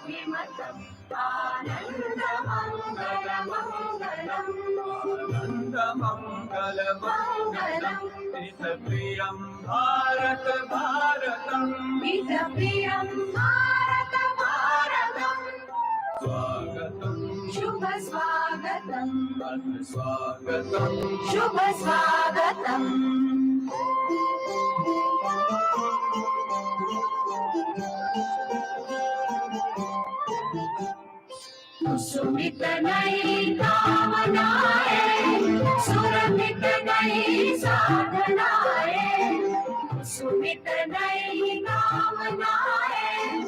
श्रीमतम् आनन्दमङ्गलमङ्गलम् हितप्रियं भारत भारतम् हितप्रियं भारत भारतम् स्वागतं शुभ स्वागतं स्वागतं शुभ स्वागतम् सुमित नई कामनाए सुरमित नई साधनाए सुमित नई कामनाए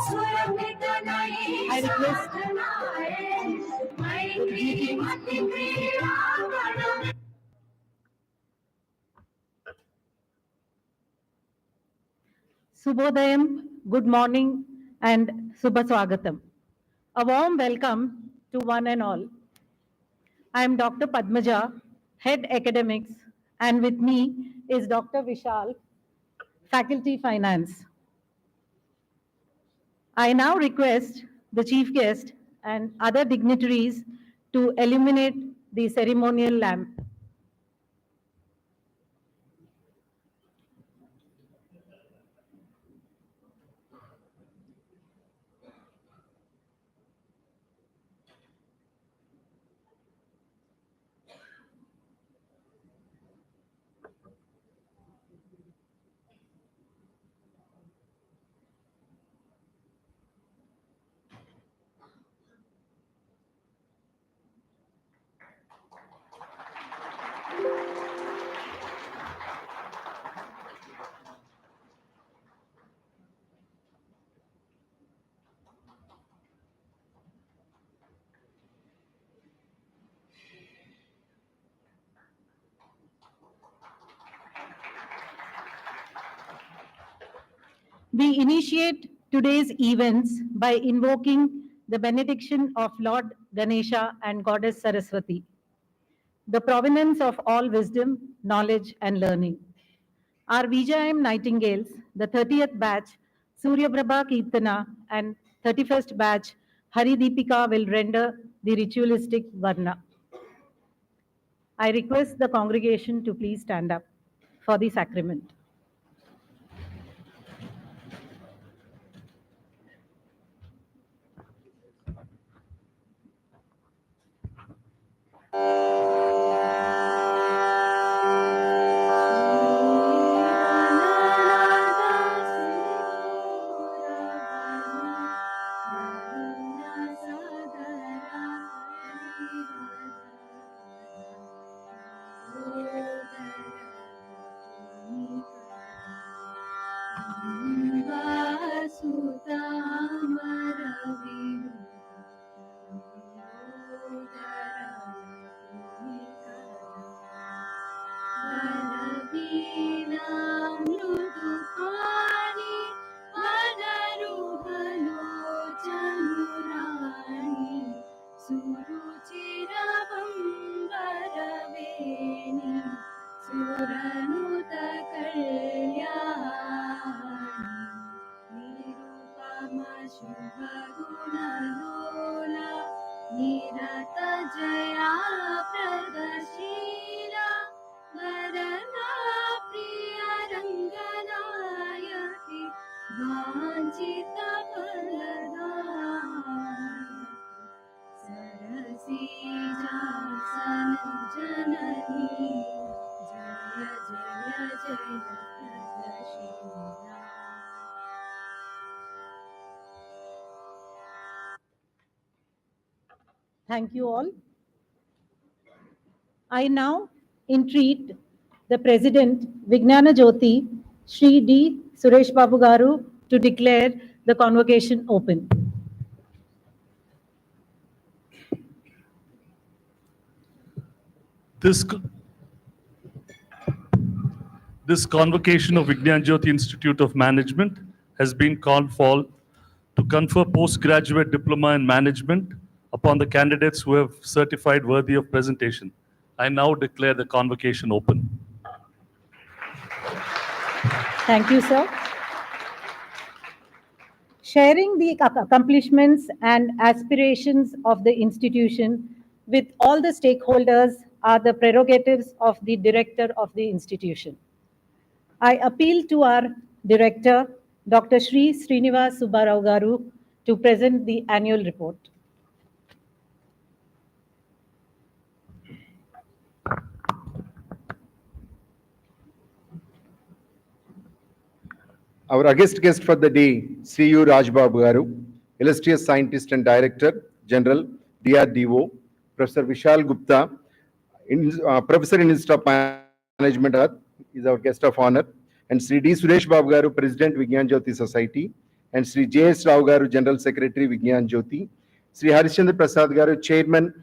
सुरमित नई साधनाए मैत्री मति क्रीडांगण Subhodayam, good morning and Subha Swagatam. A warm welcome to one and all. I am Dr. Padmaja, Head Academics, and with me is Dr. Vishal, Faculty Finance. I now request the Chief Guest and other dignitaries to illuminate the ceremonial lamp. We initiate today's events by invoking the benediction of Lord Ganesha and Goddess Saraswati, the provenance of all wisdom, knowledge, and learning. Our Vijayam Nightingales, the 30th batch, Surya Prabha Kirtana, and 31st batch, Hari Deepika will render the ritualistic Varna. I request the congregation to please stand up for the sacrament. Thank you all. I now entreat the President, Vignana Jyothi, Shri D. Suresh Babu Garu, to declare the convocation open. This convocation of Vignana Jyothi Institute of Management has been called for to confer postgraduate diploma in management upon the candidates who have certified worthy of presentation. I now declare the convocation open. Thank you, sir. sharing the accomplishments and aspirations of the institution with all the stakeholders are the prerogatives of the director of the institution. I appeal to our director, Dr. Shri Srinivas Subbarao Garu, to present the annual report. Our August guest for the day, C.U. Rajbabu Garu, illustrious scientist and director, General, DRDO, Professor Vishal Gupta, Professor in Institute of Management, is our guest of honor, and Sri D. Suresh Babu Garu, President, Vignana Jyothi Society, and Sri J.S. Rao Garu, General Secretary, Vignana Jyothi, Sri Harishchandra Prasad Garu, Chairman,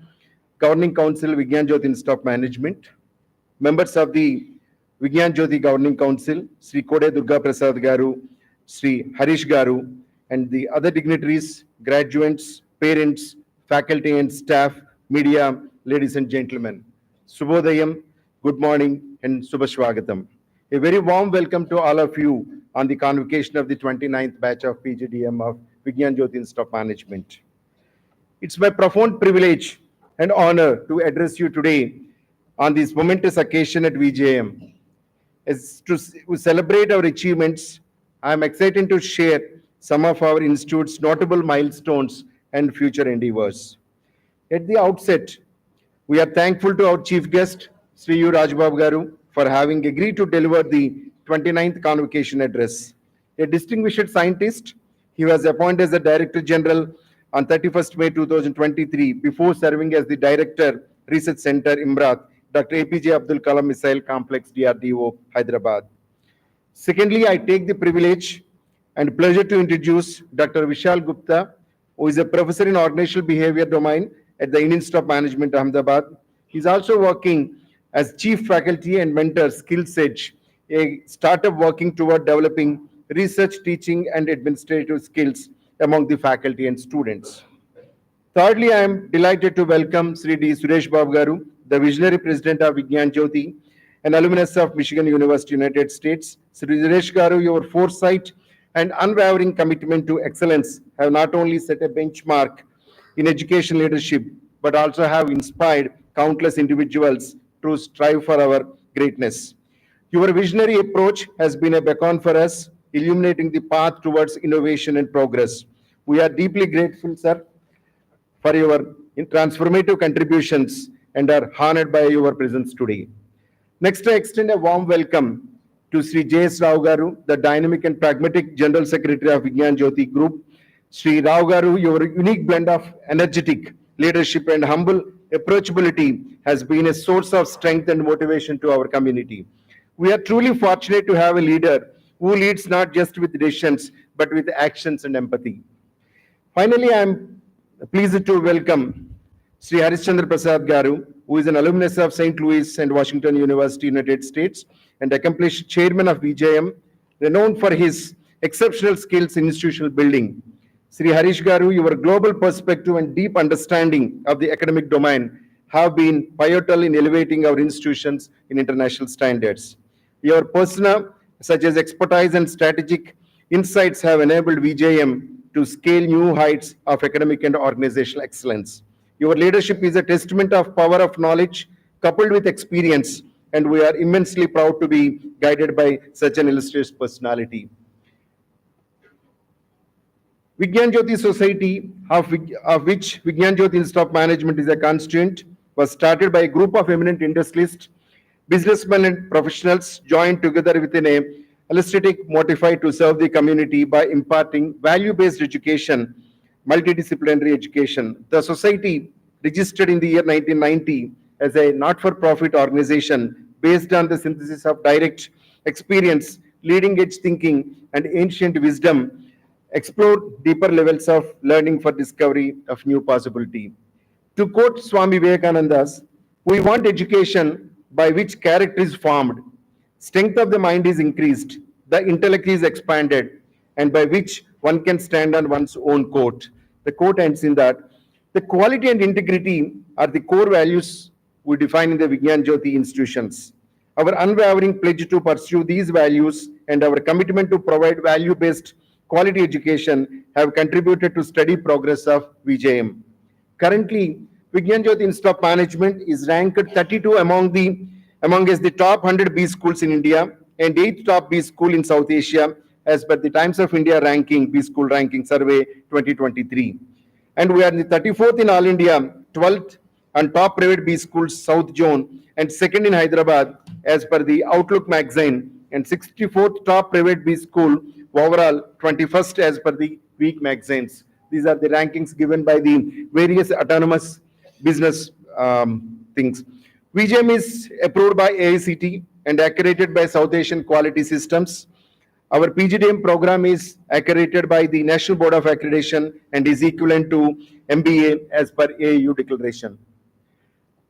Governing Council, Vignana Jyothi Institute of Management, members of the Vignana Jyothi Governing Council, Sri Kode Durga Prasad Garu, Sri Harish Garu, and the other dignitaries, graduates, parents, faculty and staff, media, ladies and gentlemen. Subhodayam, good morning, and Subhashwagatam. A very warm welcome to all of you on the convocation of the 29th batch of PGDM of Vignana Jyothi Institute of Management. It's my profound privilege and honor to address you today on this momentous occasion at VJM. As to celebrate our achievements, I am excited to share some of our institute's notable milestones and future endeavors. At the outset, we are thankful to our chief guest, Sri U. Rajbabu Garu, for having agreed to deliver the 29th convocation address. A distinguished scientist, he was appointed as the Director General on 31st May 2023 before serving as the Director, Research Center, Imrat, Dr. APJ Abdul Kalam Missile Complex, DRDO, Hyderabad. Secondly, I take the privilege and pleasure to introduce Dr. Vishal Gupta, who is a professor in organizational behavior domain at the Indian Institute of Management, Ahmedabad. He is also working as chief faculty and mentor, SkillsEdge, a startup working toward developing research, teaching, and administrative skills among the faculty and students. Thirdly, I am delighted to welcome Sri D. Suresh Babu Garu, the visionary president of Vignana Jyothi, an alumnus of Michigan University, United States. Sri Suresh Garu, your foresight and unwavering commitment to excellence have not only set a benchmark in education leadership, but also have inspired countless individuals to strive for our greatness. Your visionary approach has been a beacon for us, illuminating the path towards innovation and progress. We are deeply grateful, sir, for your transformative contributions and are honored by your presence today. Next, I extend a warm welcome to Sri J.S. Rao Garu, the dynamic and pragmatic General Secretary of Vignana Jyothi Group. Sri Rao Garu, your unique blend of energetic leadership and humble approachability has been a source of strength and motivation to our community. We are truly fortunate to have a leader who leads not just with decisions, but with actions and empathy. Finally, I am pleased to welcome Sri Harishchandra Prasad Garu, who is an alumnus of St. Louis and Washington University, United States, and accomplished chairman of VJM, renowned for his exceptional skills in institutional building. Sri Harish Garu, your global perspective and deep understanding of the academic domain have been pivotal in elevating our institutions in international standards. Your persona, such as expertise and strategic insights, have enabled VJM to scale new heights of academic and organizational excellence. Your leadership is a testament of power of knowledge coupled with experience, and we are immensely proud to be guided by such an illustrious personality. Vignana Jyothi Society, of which Vignana Jyothi Institute of Management is a constituent, was started by a group of eminent industrialists, businessmen and professionals joined together within a holistic motive to serve the community by imparting value-based education, multidisciplinary education. The society, registered in the year 1990 as a not-for-profit organization based on the synthesis of direct experience, leading-edge thinking, and ancient wisdom, explored deeper levels of learning for discovery of new possibility. To quote Swami Vivekananda's, we want education by which character is formed, strength of the mind is increased, the intellect is expanded, and by which one can stand on one's own quote. The quote ends in that, the quality and integrity are the core values we define in the Vignana Jyothi institutions. Our unwavering pledge to pursue these values and our commitment to provide value-based quality education have contributed to steady progress of VJM. Currently, Vignana Jyothi Institute of Management is ranked 32 amongst the top 100 B schools in India and 8th top B school in South Asia as per the Times of India ranking, B School Ranking Survey 2023. And we are in the 34th in All India, 12th and top private B schools South Zone, and second in Hyderabad as per the Outlook magazine, and 64th top private B school overall, 21st as per the Week magazines. These are the rankings given by the various autonomous business things. VJM is approved by AICT and accredited by South Asian Quality Systems. Our PGDM program is accredited by the National Board of Accreditation and is equivalent to MBA as per AAU declaration.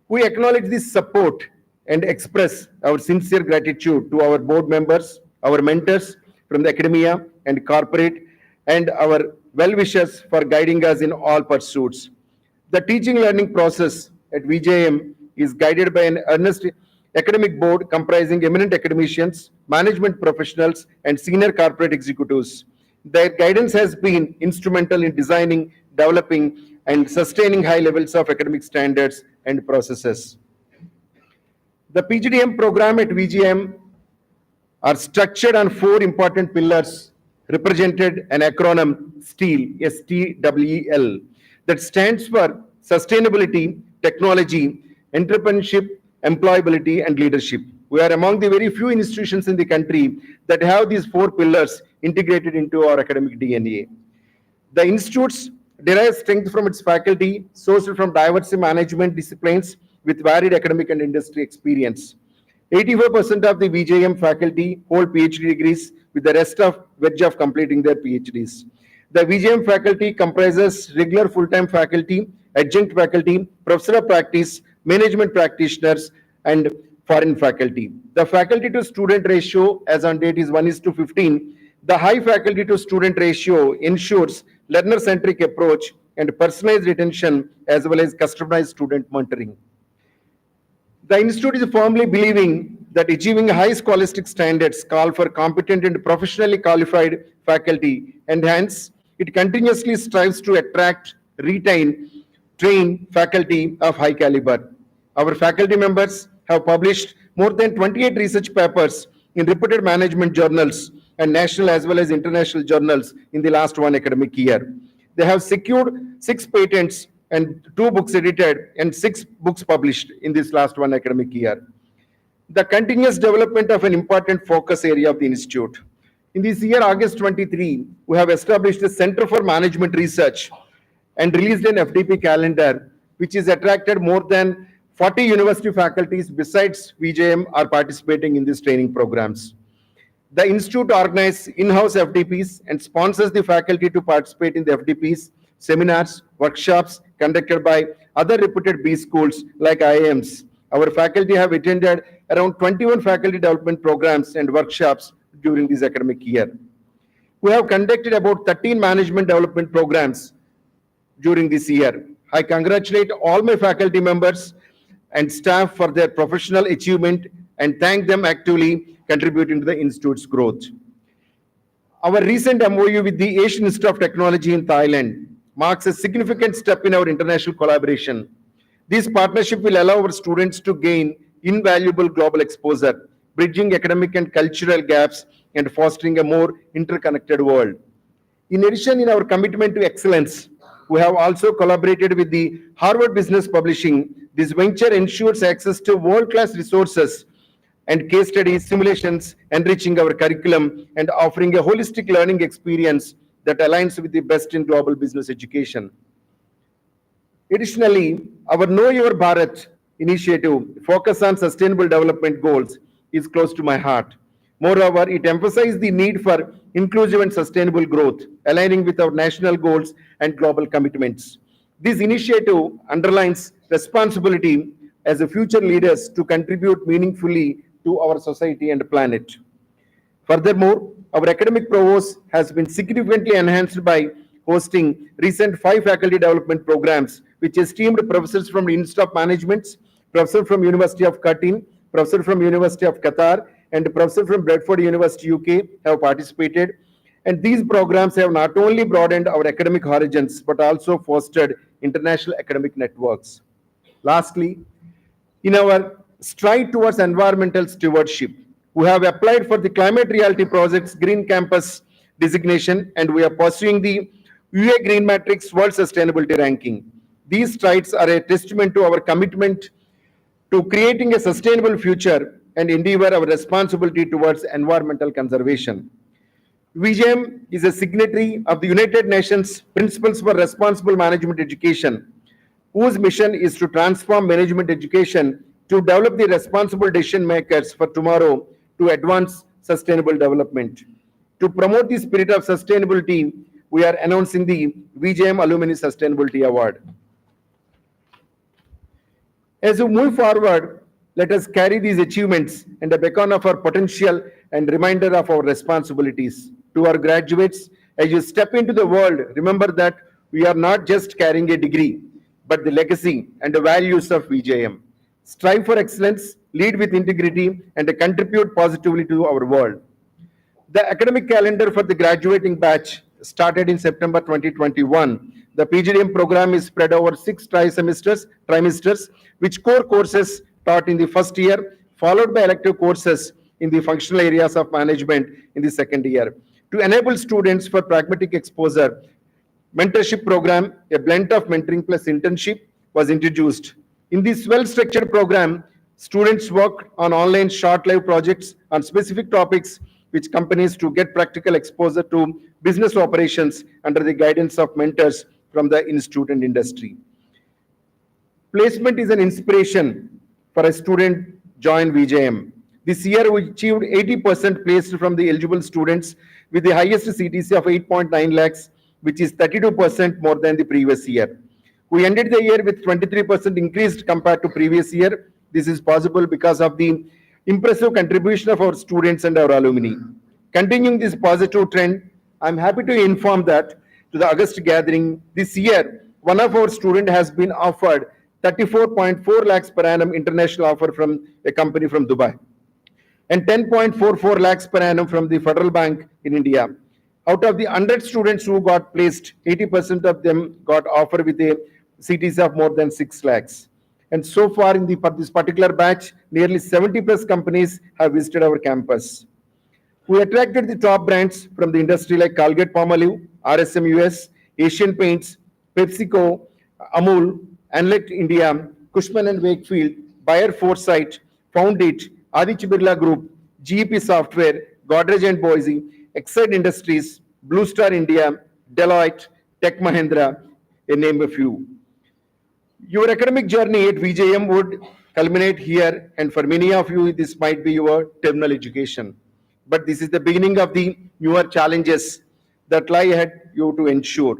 We acknowledge this support and express our sincere gratitude to our board members, our mentors from the academia and corporate, and our well-wishers for guiding us in all pursuits. The teaching learning process at VJM is guided by an earnest academic board comprising eminent academicians, management professionals, and senior corporate executives. Their guidance has been instrumental in designing, developing, and sustaining high levels of academic standards and processes. The PGDM program at VGM are structured on 4 important pillars, represented an acronym STEEL, STWEL, that stands for sustainability, technology, entrepreneurship, employability, and leadership. We are among the very few institutions in the country that have these 4 pillars integrated into our academic DNA. The institutes derive strength from its faculty, sourced from diverse management disciplines with varied academic and industry experience. 85% of the VJM faculty hold PhD degrees, with the rest of wedge of completing their PhDs. The VJM faculty comprises regular full-time faculty, adjunct faculty, professor of practice, management practitioners, and foreign faculty. The faculty to student ratio as on date is 1:15. The high faculty to student ratio ensures learner-centric approach and personalized retention as well as customized student mentoring. The institute is firmly believing that achieving high scholastic standards call for competent and professionally qualified faculty, and hence it continuously strives to attract, retain, train faculty of high caliber. Our faculty members have published more than 28 research papers in reputed management journals and national as well as international journals in the last 1 academic year. They have secured 6 patents and 2 books edited and 6 books published in this last 1 academic year. The continuous development of an important focus area of the institute. In this year, August 23, we have established a Center for Management Research and released an FDP calendar, which has attracted more than 40 university faculties besides VJM are participating in these training programs. The institute organizes in-house FDPs and sponsors the faculty to participate in the FDPs, seminars, workshops conducted by other reputed B schools like IIMs. Our faculty have attended around 21 faculty development programs and workshops during this academic year. We have conducted about 13 management development programs during this year. I congratulate all my faculty members and staff for their professional achievement and thank them actively contributing to the institute's growth. Our recent MOU with the Asian Institute of Technology in Thailand marks a significant step in our international collaboration. This partnership will allow our students to gain invaluable global exposure, bridging academic and cultural gaps and fostering a more interconnected world. In addition, in our commitment to excellence, we have also collaborated with the Harvard Business Publishing. This venture ensures access to world-class resources and case studies, simulations, enriching our curriculum and offering a holistic learning experience that aligns with the best in global business education. Additionally, our Know Your Bharat initiative, focus on sustainable development goals, is close to my heart. Moreover, it emphasizes the need for inclusive and sustainable growth, aligning with our national goals and global commitments. This initiative underlines responsibility as a future leaders to contribute meaningfully to our society and planet. Furthermore, our academic prowess has been significantly enhanced by hosting recent 5 faculty development programs, which esteemed professors from the Institute of Management, professor from University of Curtin, professor from University of Qatar, and professor from Bradford University, UK have participated. And these programs have not only broadened our academic horizons, but also fostered international academic networks. Lastly, in our stride towards environmental stewardship, we have applied for the Climate Reality Project's Green Campus designation, and we are pursuing the UA Green Matrix World Sustainability Ranking. These strides are a testament to our commitment to creating a sustainable future and endeavor our responsibility towards environmental conservation. VJM is a signatory of the United Nations Principles for Responsible Management Education, whose mission is to transform management education to develop the responsible decision makers for tomorrow to advance sustainable development. To promote the spirit of sustainability, we are announcing the VJM Alumni Sustainability Award. As we move forward, let us carry these achievements and a beacon of our potential and reminder of our responsibilities. To our graduates, as you step into the world, remember that we are not just carrying a degree, but the legacy and the values of VJM. Strive for excellence, lead with integrity, and contribute positively to our world. The academic calendar for the graduating batch started in September 2021. The PGDM program is spread over 6 trimesters, which core courses taught in the first year, followed by elective courses in the functional areas of management in the second year. To enable students for pragmatic exposure, mentorship program, a blend of mentoring plus internship, was introduced. In this well-structured program, students work on online short-live projects on specific topics which companies to get practical exposure to business operations under the guidance of mentors from the institute and industry. Placement is an inspiration for a student join VJM. This year we achieved 80% placed from the eligible students with the highest CTC of 8.9 lakhs, which is 32% more than the previous year. We ended the year with 23% increased compared to previous year. This is possible because of the impressive contribution of our students and our alumni. Continuing this positive trend, I'm happy to inform that to the August gathering this year, one of our students has been offered 34.4 lakhs per annum international offer from a company from Dubai and 10.44 lakhs per annum from the Federal Bank in India. Out of the 100 students who got placed, 80% of them got offer with a CTC of more than 6 lakhs. And so far in this particular batch, nearly 70 plus companies have visited our campus. We attracted the top brands from the industry like Colgate-Palmolive, RSM US, Asian Paints, PepsiCo, Amul, Anlect India, Cushman and Wakefield, Bayer Foresight, Foundit, Aditya Birla Group, GEP Software, Godrej and Boise, XXIX Industries, Blue Star India, Deloitte, Tech Mahindra, to name a few. Your academic journey at VJM would culminate here, and for many of you, this might be your terminal education. But this is the beginning of the newer challenges that lie ahead you to ensure.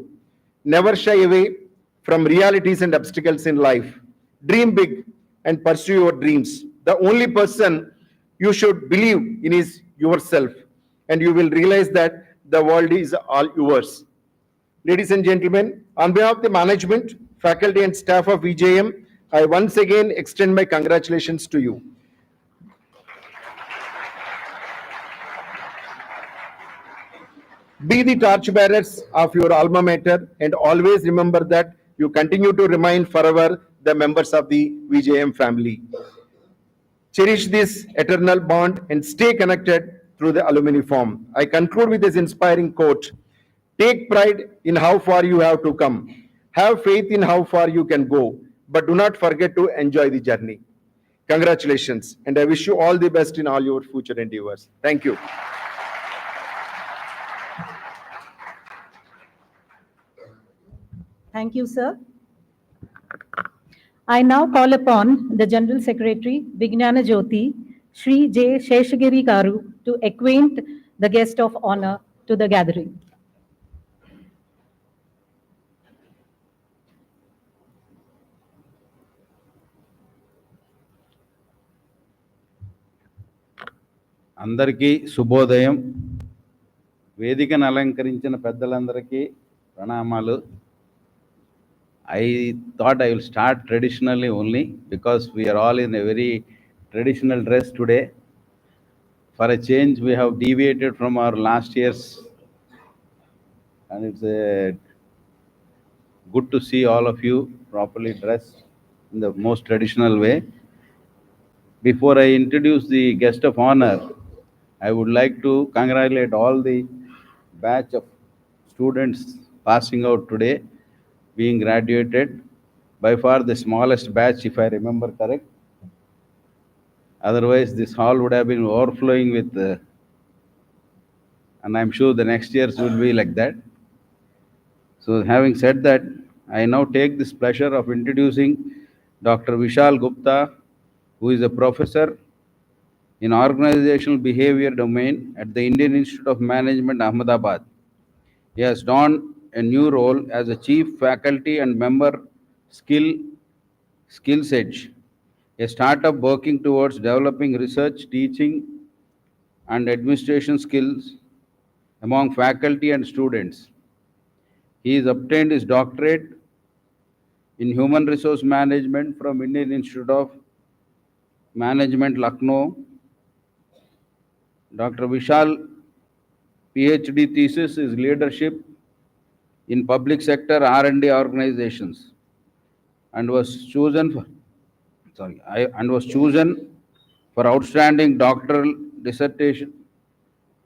Never shy away from realities and obstacles in life. Dream big and pursue your dreams. The only person you should believe in is yourself, and you will realize that the world is all yours. Ladies and gentlemen, on behalf of the management, faculty and staff of VJM, I once again extend my congratulations to you. Be the torchbearers of your alma mater and always remember that you continue to remain forever the members of the VJM family. Cherish this eternal bond and stay connected through the alumni form. I conclude with this inspiring quote. Take pride in how far you have to come. Have faith in how far you can go, but do not forget to enjoy the journey. Congratulations, and I wish you all the best in all your future endeavors. Thank you. Thank you, sir. I now call upon the General Secretary, Vignana Jyothi, Shri J. Sheshagiri Karu, to acquaint the guest of honor to the gathering. అందరికీ శుభోదయం. వేదికను అలంకరించిన పెద్దలందరికీ ప్రణామాలు. I thought I will start traditionally only because we are all in a very traditional dress today. For a change, we have deviated from our last year's and it's good to see all of you properly dressed in the most traditional way. Before I introduce the guest of honor, I would like to congratulate all the batch of students passing out today, being graduated. By far the smallest batch, if I remember correct. Otherwise, this hall would have been overflowing with, and I'm sure the next years will be like that. So, having said that, I now take this pleasure of introducing Dr. Vishal Gupta, who is a professor in organizational behavior domain at the Indian Institute of Management, Ahmedabad. He has donned a new role as a chief faculty and member skill skills edge, a startup working towards developing research, teaching, and administration skills among faculty and students. He has obtained his doctorate in human resource management from Indian Institute of Management, Lucknow. Dr. Vishal PhD thesis is leadership in public sector R&D organizations and was chosen for, and was chosen for outstanding doctoral dissertation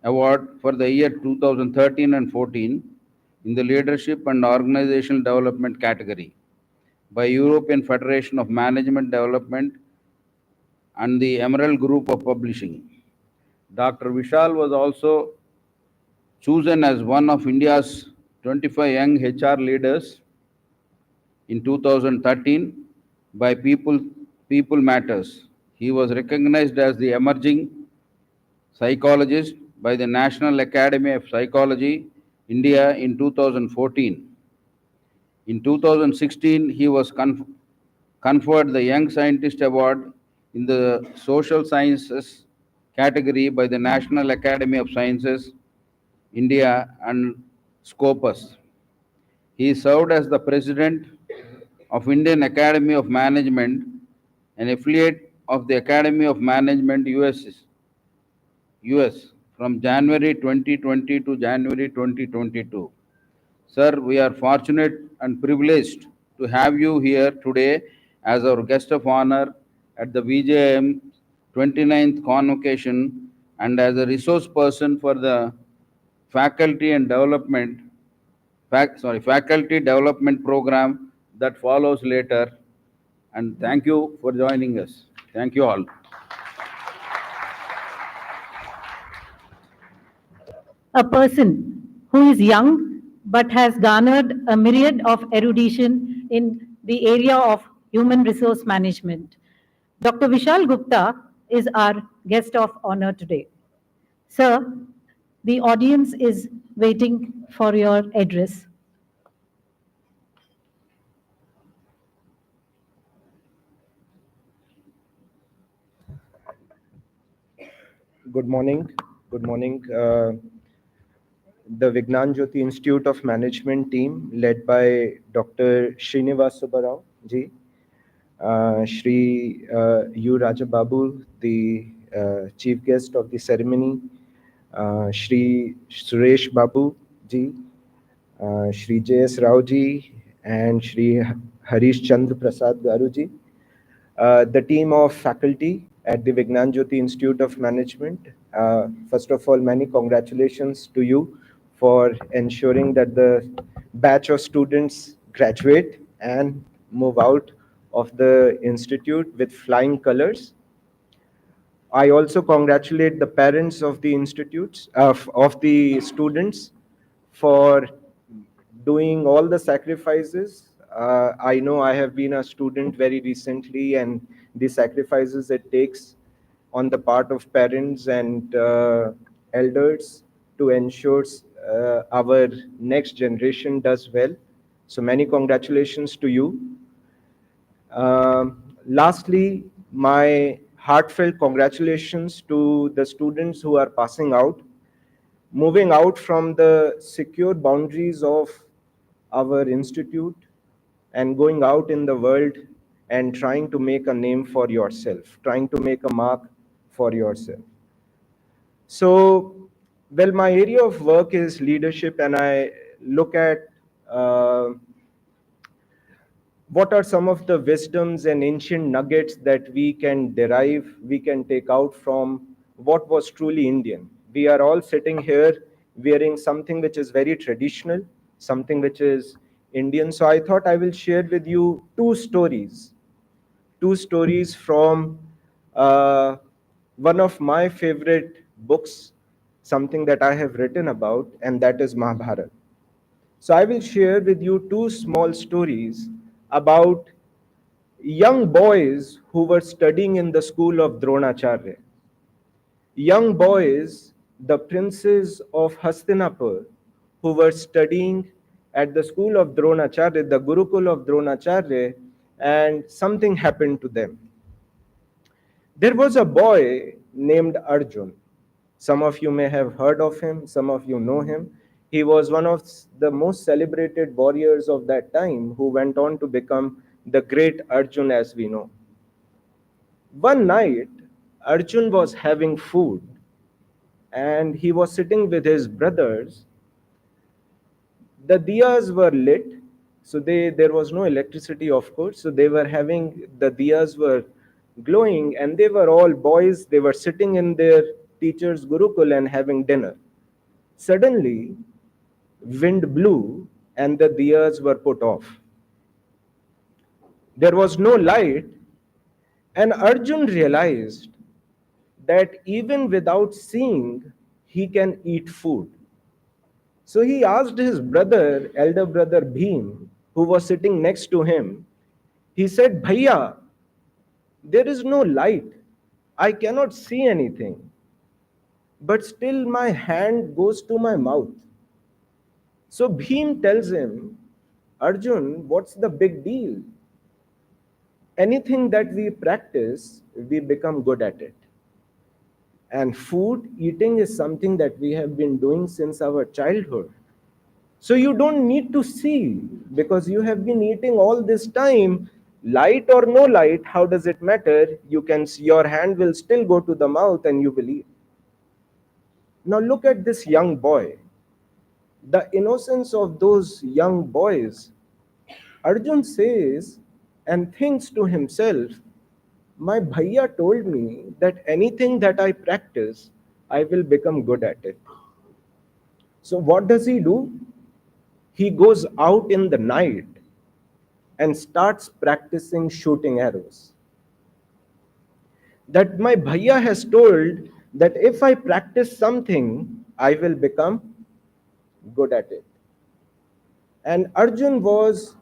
award for the year 2013 and 14 in the leadership and organizational development category by European Federation of Management Development and the Emerald Group of Publishing. Dr. Vishal was also chosen as one of India's 25 young HR leaders in 2013 by People Matters. He was recognized as the emerging psychologist by the National Academy of Psychology, India in 2014. In 2016, he was conferred the Young Scientist Award in the Social Sciences category by the National Academy of Sciences, India and Scopus. He served as the president of Indian Academy of Management, an affiliate of the Academy of Management US from January 2020 to January 2022. Sir, we are fortunate and privileged to have you here today as our guest of honor at the VJM 29th convocation and as a resource person for the faculty and development faculty development program that follows later. And thank you for joining us. Thank you all. A person who is young but has garnered a myriad of erudition in the area of human resource management. Dr. Vishal Gupta is our guest of honor today. Sir, the audience is waiting for your address. Good morning. Good morning. The Vignana Jyothi Institute of Management team, led by Dr. Srinivas Subbarao ji, Shri U. Rajababu, the chief guest of the ceremony, Shri Suresh Babu ji, Shri J.S. Rao ji, and Shri Harish Chandra Prasad Garu ji, the team of faculty at the Vignana Jyothi Institute of Management. First of all, many congratulations to you for ensuring that the batch of students graduate and move out of the institute with flying colors. I also congratulate the parents of the institutes, of the students, for doing all the sacrifices. I know I have been a student very recently, and the sacrifices it takes on the part of parents and elders to ensure our next generation does well. So many congratulations to you. Lastly, my heartfelt congratulations to the students who are passing out, moving out from the secure boundaries of our institute and going out in the world and trying to make a name for yourself, trying to make a mark for yourself. So, well, my area of work is leadership, and I look at what are some of the wisdoms and ancient nuggets that we can derive, we can take out from what was truly Indian. We are all sitting here wearing something which is very traditional, something which is Indian. So I thought I will share with you two stories from uh, one of my favorite books, something that I have written about, and that is Mahabharata. So I will share with you two small stories about young boys who were studying in the school of Dronacharya. Young boys, the princes of Hastinapur, who were studying at the school of Dronacharya, the Gurukul of Dronacharya, and something happened to them. There was a boy named Arjun. Some of you may have heard of him, some of you know him. He was one of the most celebrated warriors of that time who went on to become the great Arjun as we know. One night, Arjun was having food and he was sitting with his brothers. The diyas were lit, so there was no electricity, of course, so they were having, the diyas were glowing, and they were all boys. They were sitting in their teacher's gurukul and having dinner. Suddenly wind blew and the diyas were put off. There was no light, and Arjun realized that even without seeing, he can eat food. So he asked his brother, elder brother Bhim, who was sitting next to him, he said, Bhaiya, there is no light. I cannot see anything. But still my hand goes to my mouth. So Bhim tells him, Arjun, what's the big deal? Anything that we practice, we become good at it. And food, eating is something that we have been doing since our childhood. So you don't need to see because you have been eating all this time. Light or no light, how does it matter? You can see, your hand will still go to the mouth and you will eat. Now look at this young boy. The innocence of those young boys. Arjun says and thinks to himself, my bhaiya told me that anything that I practice, I will become good at it. So what does he do? He goes out in the night and starts practicing shooting arrows. That my bhaiya has told that if I practice something, I will become good at it. And Arjun was,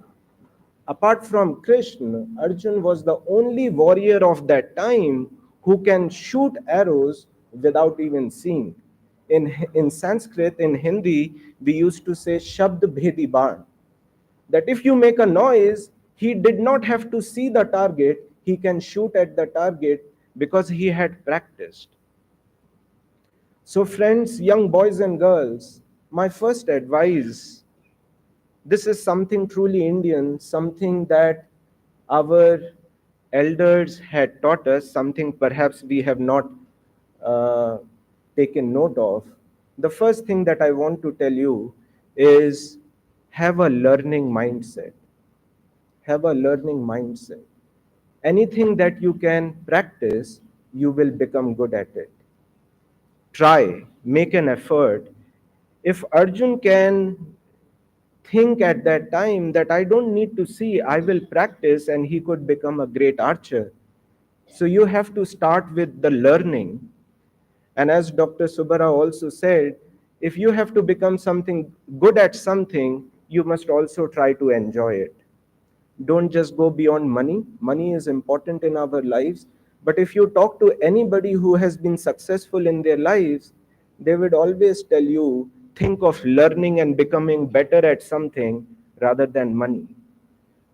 apart from Krishna, Arjun was the only warrior of that time who can shoot arrows without even seeing. In Sanskrit, in Hindi, we used to say Shabd Bhedi Baan. That if you make a noise, he did not have to see the target, he can shoot at the target because he had practiced. So, friends, young boys and girls, my first advice, this is something truly Indian, something that our elders had taught us, something perhaps we have not uh, taken note of. The first thing that I want to tell you is have a learning mindset. Have a learning mindset. Anything that you can practice, you will become good at it. Try, make an effort. If Arjun can think at that time that I don't need to see, I will practice, and he could become a great archer. So you have to start with the learning. And as Dr. Subara also said, if you have to become something good at something, you must also try to enjoy it. Don't just go beyond money. Money is important in our lives. But if you talk to anybody who has been successful in their lives, they would always tell you, think of learning and becoming better at something rather than money.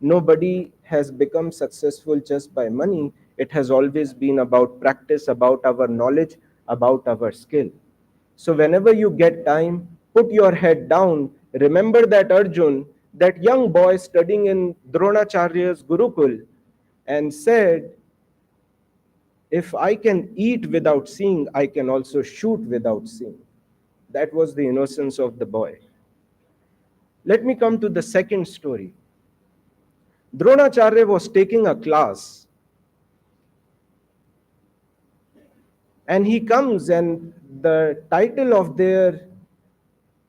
Nobody has become successful just by money. It has always been about practice, about our knowledge, about our skill. So whenever you get time, put your head down. Remember that Arjun, that young boy studying in Dronacharya's Gurukul, and said, if I can eat without seeing, I can also shoot without seeing. That was the innocence of the boy. Let me come to the second story. Dronacharya was taking a class, and he comes, and the title of their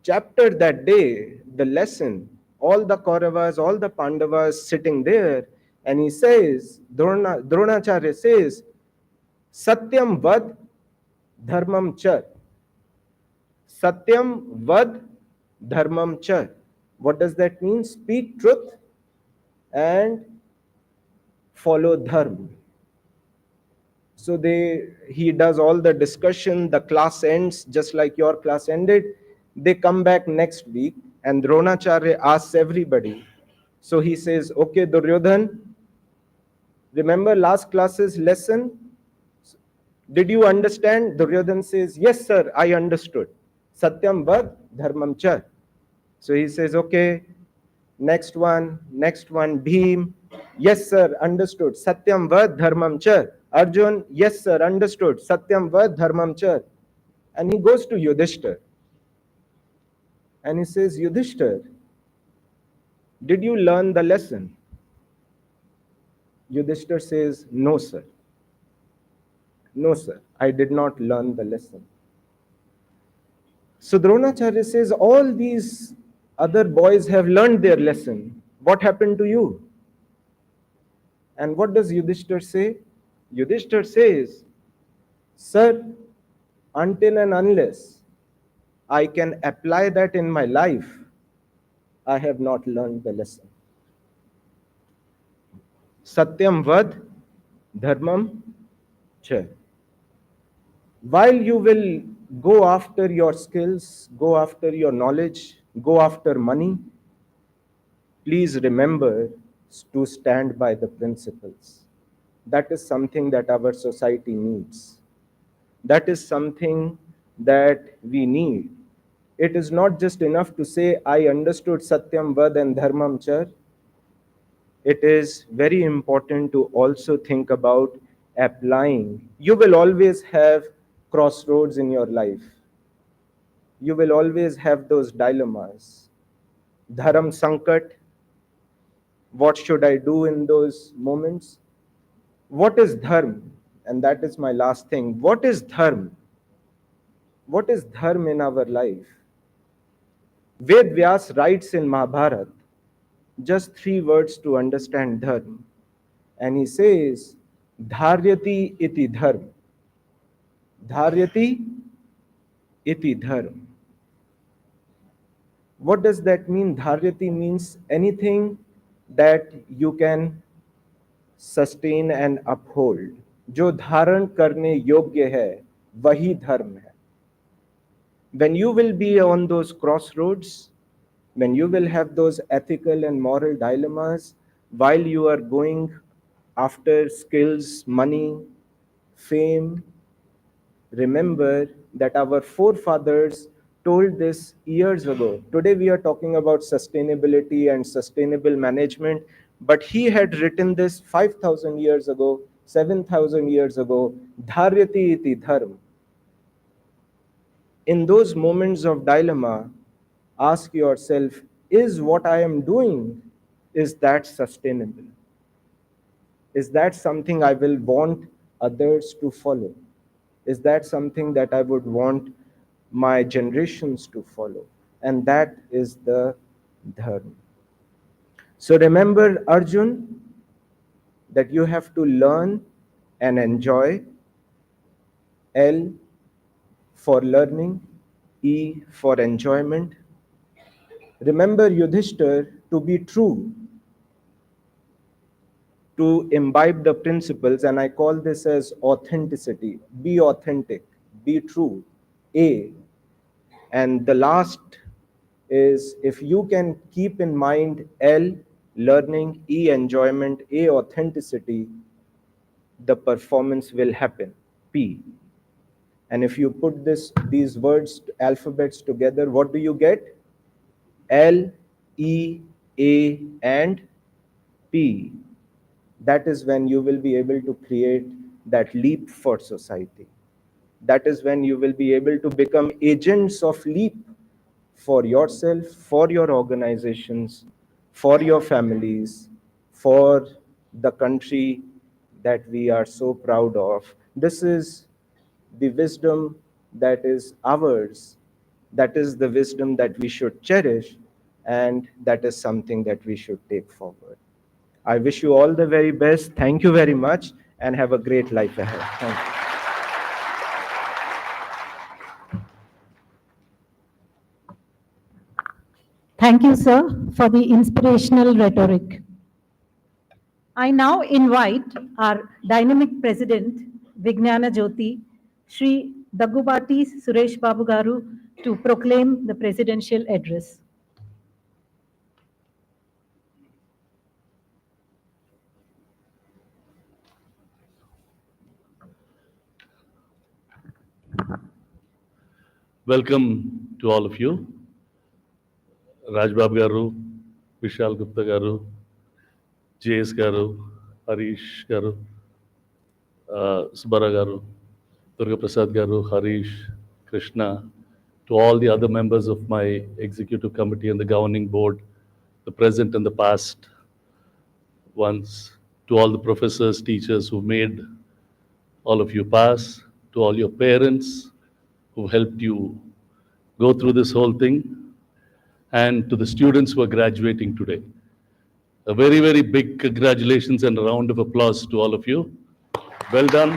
chapter that day, the lesson, all the Kauravas, all the Pandavas sitting there, and he says, Dronacharya says, Satyam vad dharmam cha. Satyam vad dharmam cha. What does that mean? Speak truth and follow dharma. So he does all the discussion, the class ends just like your class ended. They come back next week and Dronacharya asks everybody. So he says, okay, Duryodhan, remember last class's lesson? Did you understand? Duryodhan says, yes, sir, I understood. Satyam vad dharmam cha. So he says, okay, next one, Bhim. Yes, sir, understood. Satyam vad dharmam cha. Arjun, yes, sir, understood. Satyam vad dharmam cha. And he goes to Yudhishthir. And he says, Yudhishthir, did you learn the lesson? Yudhishthir says, no, sir. No, sir, I did not learn the lesson. So Dronacharya says, all these other boys have learned their lesson. What happened to you? And what does Yudhishthir say? Yudhishthir says, sir, until and unless I can apply that in my life, I have not learned the lesson. Satyam vad dharmam cha. While you will go after your skills, go after your knowledge, go after money, please remember to stand by the principles. That is something that our society needs. That is something that we need. It is not just enough to say, I understood Satyam Vad and Dharmam Char. It is very important to also think about applying. You will always have crossroads in your life. You will always have those dilemmas. Dharam Sankat, what should I do in those moments? What is dharma? And that is my last thing. What is dharma? What is dharma in our life? Ved Vyas writes in Mahabharata just 3 words to understand dharma. And he says, Dharyati iti dharma. Dharyati iti dharma. What does that mean? Dharyati means anything that you can sustain and uphold. जो धारण करने योग्य है वही धर्म है. When you will be on those crossroads, when you will have those ethical and moral dilemmas, while you are going after skills, money, fame, remember that our forefathers told this years ago. Today we are talking about sustainability and sustainable management, but he had written this 5,000 years ago, 7,000 years ago, Dharyati iti dharma. In those moments of dilemma, ask yourself, is what I am doing, is that sustainable? Is that something I will want others to follow? Is that something that I would want my generations to follow? And that is the dharma. So remember, Arjun, that you have to learn and enjoy. L for learning, E for enjoyment. Remember, Yudhishthir, to be true, to imbibe the principles, and I call this as authenticity. Be authentic, be true. A. And the last is, if you can keep in mind L, learning, E, enjoyment, A, authenticity, the performance will happen. P. And if you put these words, alphabets together, what do you get? L, E, A, and P. That is when you will be able to create that leap for society. That is when you will be able to become agents of leap for yourself, for your organizations, for your families, for the country that we are so proud of. This is the wisdom that is ours. That is the wisdom that we should cherish, and that is something that we should take forward. I wish you all the very best. Thank you very much, and have a great life ahead. Thank you. Thank you, sir, for the inspirational rhetoric. I now invite our dynamic president, Vignana Jyothi, Shri Daggubati Suresh Babu Garu, to proclaim the presidential address. Welcome to all of you. Rajbab Garu, Vishal Gupta Garu, JS Garu, Harish Garu, Subara Garu, Durga Prasad Garu, Harish, Krishna, to all the other members of my executive committee and the governing board, the present and the past ones, to all the professors, teachers who made all of you pass, to all your parents who helped you go through this whole thing, and to the students who are graduating today. A very, very big congratulations and a round of applause to all of you. Well done.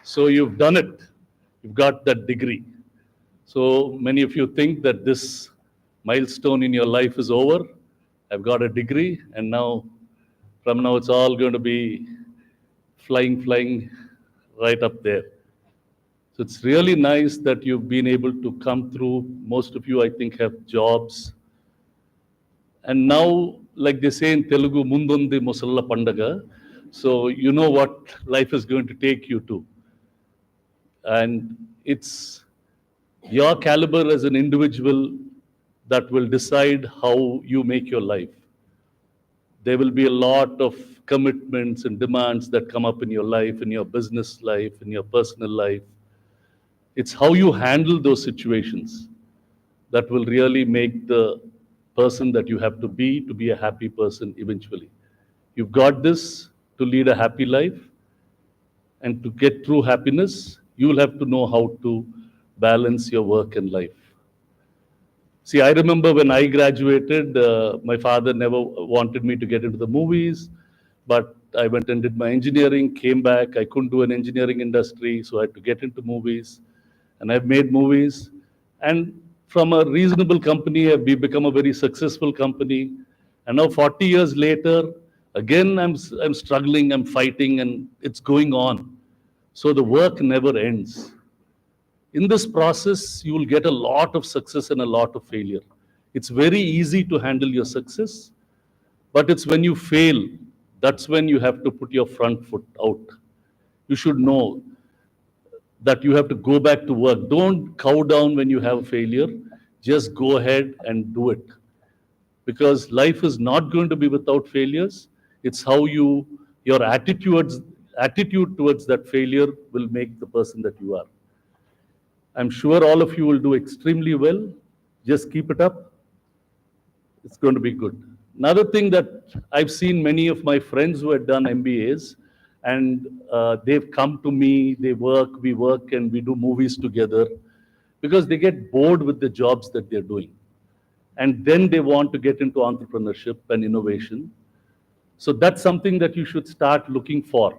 So you've done it. You've got that degree. So many of you think that this milestone in your life is over. I've got a degree, and now, from now, it's all going to be flying right up there. So it's really nice that you've been able to come through. Most of you, I think, have jobs. And now, like they say in Telugu, Mundundi Musalla Pandaga. So you know what life is going to take you to. And it's your caliber as an individual that will decide how you make your life. There will be a lot of commitments and demands that come up in your life, in your business life, in your personal life. It's how you handle those situations that will really make the person that you have to be a happy person eventually. You've got this to lead a happy life, and to get through happiness, you will have to know how to balance your work and life. See, I remember when I graduated, my father never wanted me to get into the movies, but I went and did my engineering, came back. I couldn't do an engineering industry, so I had to get into movies. And I've made movies. And from a reasonable company, we've become a very successful company. And now 40 years later, again, I'm struggling, I'm fighting, and it's going on. So the work never ends. In this process, you will get a lot of success and a lot of failure. It's very easy to handle your success, but it's when you fail, that's when you have to put your front foot out. You should know that you have to go back to work. Don't cow down when you have a failure. Just go ahead and do it. Because life is not going to be without failures. It's how your attitude towards that failure will make the person that you are. I'm sure all of you will do extremely well. Just keep it up. It's going to be good. Another thing that I've seen many of my friends who had done MBAs, and they've come to me, we work, and we do movies together because they get bored with the jobs that they're doing. And then they want to get into entrepreneurship and innovation. So that's something that you should start looking for.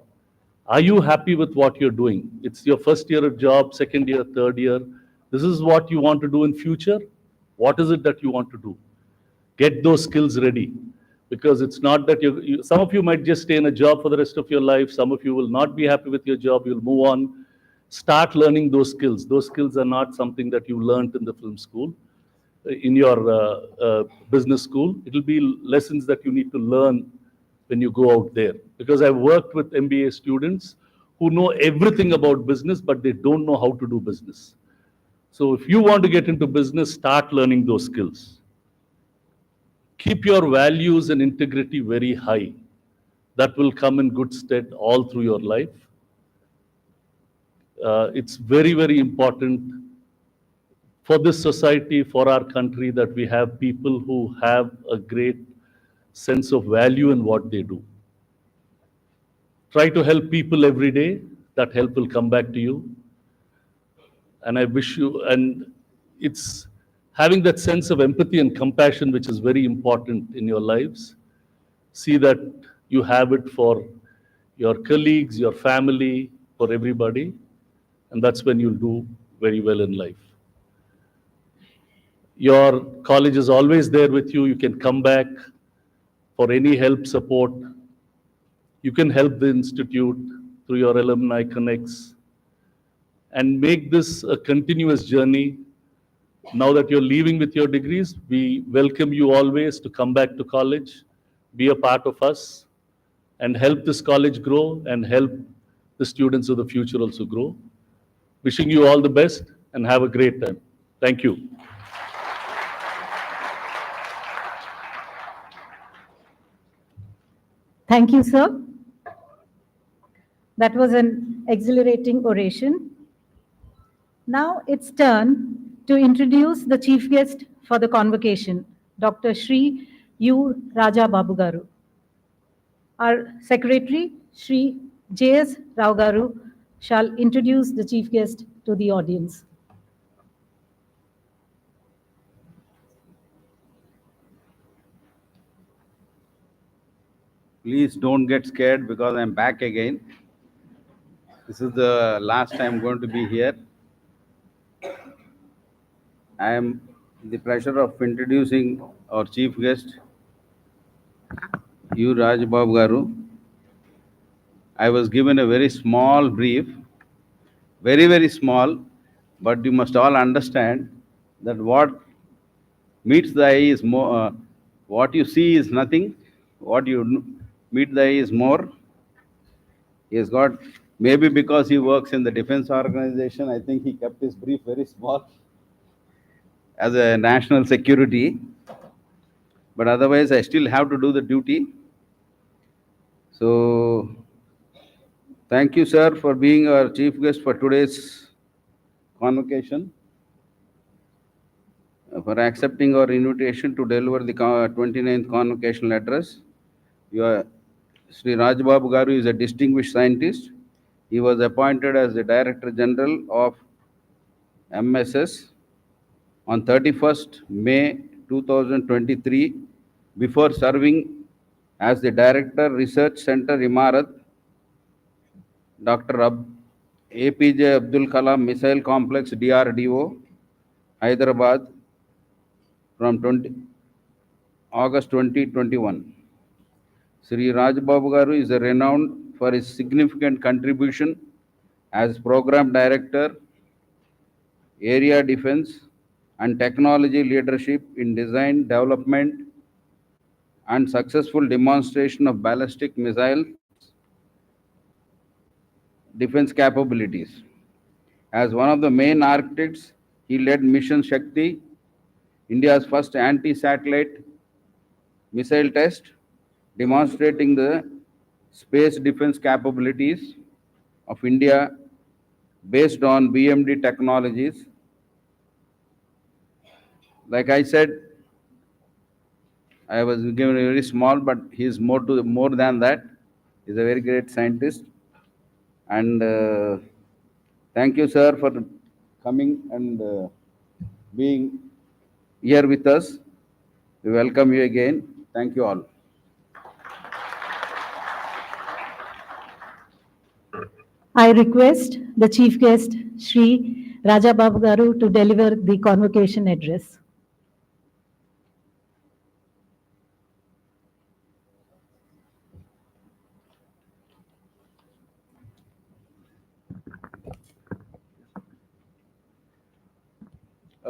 Are you happy with what you're doing? It's your first year of job, second year, third year. This is what you want to do in future. What is it that you want to do? Get those skills ready. Because it's not that some of you might just stay in a job for the rest of your life. Some of you will not be happy with your job. You'll move on. Start learning those skills. Those skills are not something that you learned in the film school, in your business school. It'll be lessons that you need to learn when you go out there. Because I've worked with MBA students who know everything about business, but they don't know how to do business. So if you want to get into business, start learning those skills. Keep your values and integrity very high. That will come in good stead all through your life. It's very, very important for this society, for our country, that we have people who have a great sense of value in what they do. Try to help people every day. That help will come back to you. And I wish you, and it's having that sense of empathy and compassion, which is very important in your lives. See that you have it for your colleagues, your family, for everybody. And that's when you'll do very well in life. Your college is always there with you. You can come back for any help, support. You can help the institute through your alumni connects and make this a continuous journey. Now that you're leaving with your degrees, we welcome you always to come back to college, be a part of us, and help this college grow and help the students of the future also grow. Wishing you all the best and have a great time. Thank you. Thank you, sir. That was an exhilarating oration. Now it's turn to introduce the chief guest for the convocation, Dr. Shri U. Raja Babu Garu. Our secretary, Shri J.S. Rao Garu, shall introduce the chief guest to the audience. Please don't get scared because I'm back again. This is the last time I'm going to be here. I am the pleasure of introducing our chief guest, U. Rajbabu Garu. I was given a very small brief, very, very small, but you must all understand that what meets the eye is more, what you see is nothing, what you meet the eye is more. He has got, maybe because he works in the defense organization, I think he kept his brief very small as a national security. But otherwise, I still have to do the duty. So, thank you, sir, for being our chief guest for today's convocation, for accepting our invitation to deliver the 29th convocational address. Sri Rajbabu Garu is a distinguished scientist. He was appointed as the Director General of MSS on 31st May 2023 before serving as the Director Research Center Imarat, Dr. APJ Abdul Kalam Missile Complex DRDO, Hyderabad from August 2021. Sri Rajbabu Garu is renowned for his significant contribution as Program Director, Area Defense and Technology Leadership in design, development and successful demonstration of ballistic missiles defense capabilities. As one of the main architects, he led Mission Shakti, India's first anti-satellite missile test, demonstrating the space defense capabilities of India based on BMD technologies. Like I said, I was given very small, but he is more than that. He's a very great scientist. And thank you, sir, for coming and being here with us. We welcome you again. Thank you all. I request the chief guest, Shri Raja Babu Garu, to deliver the convocation address.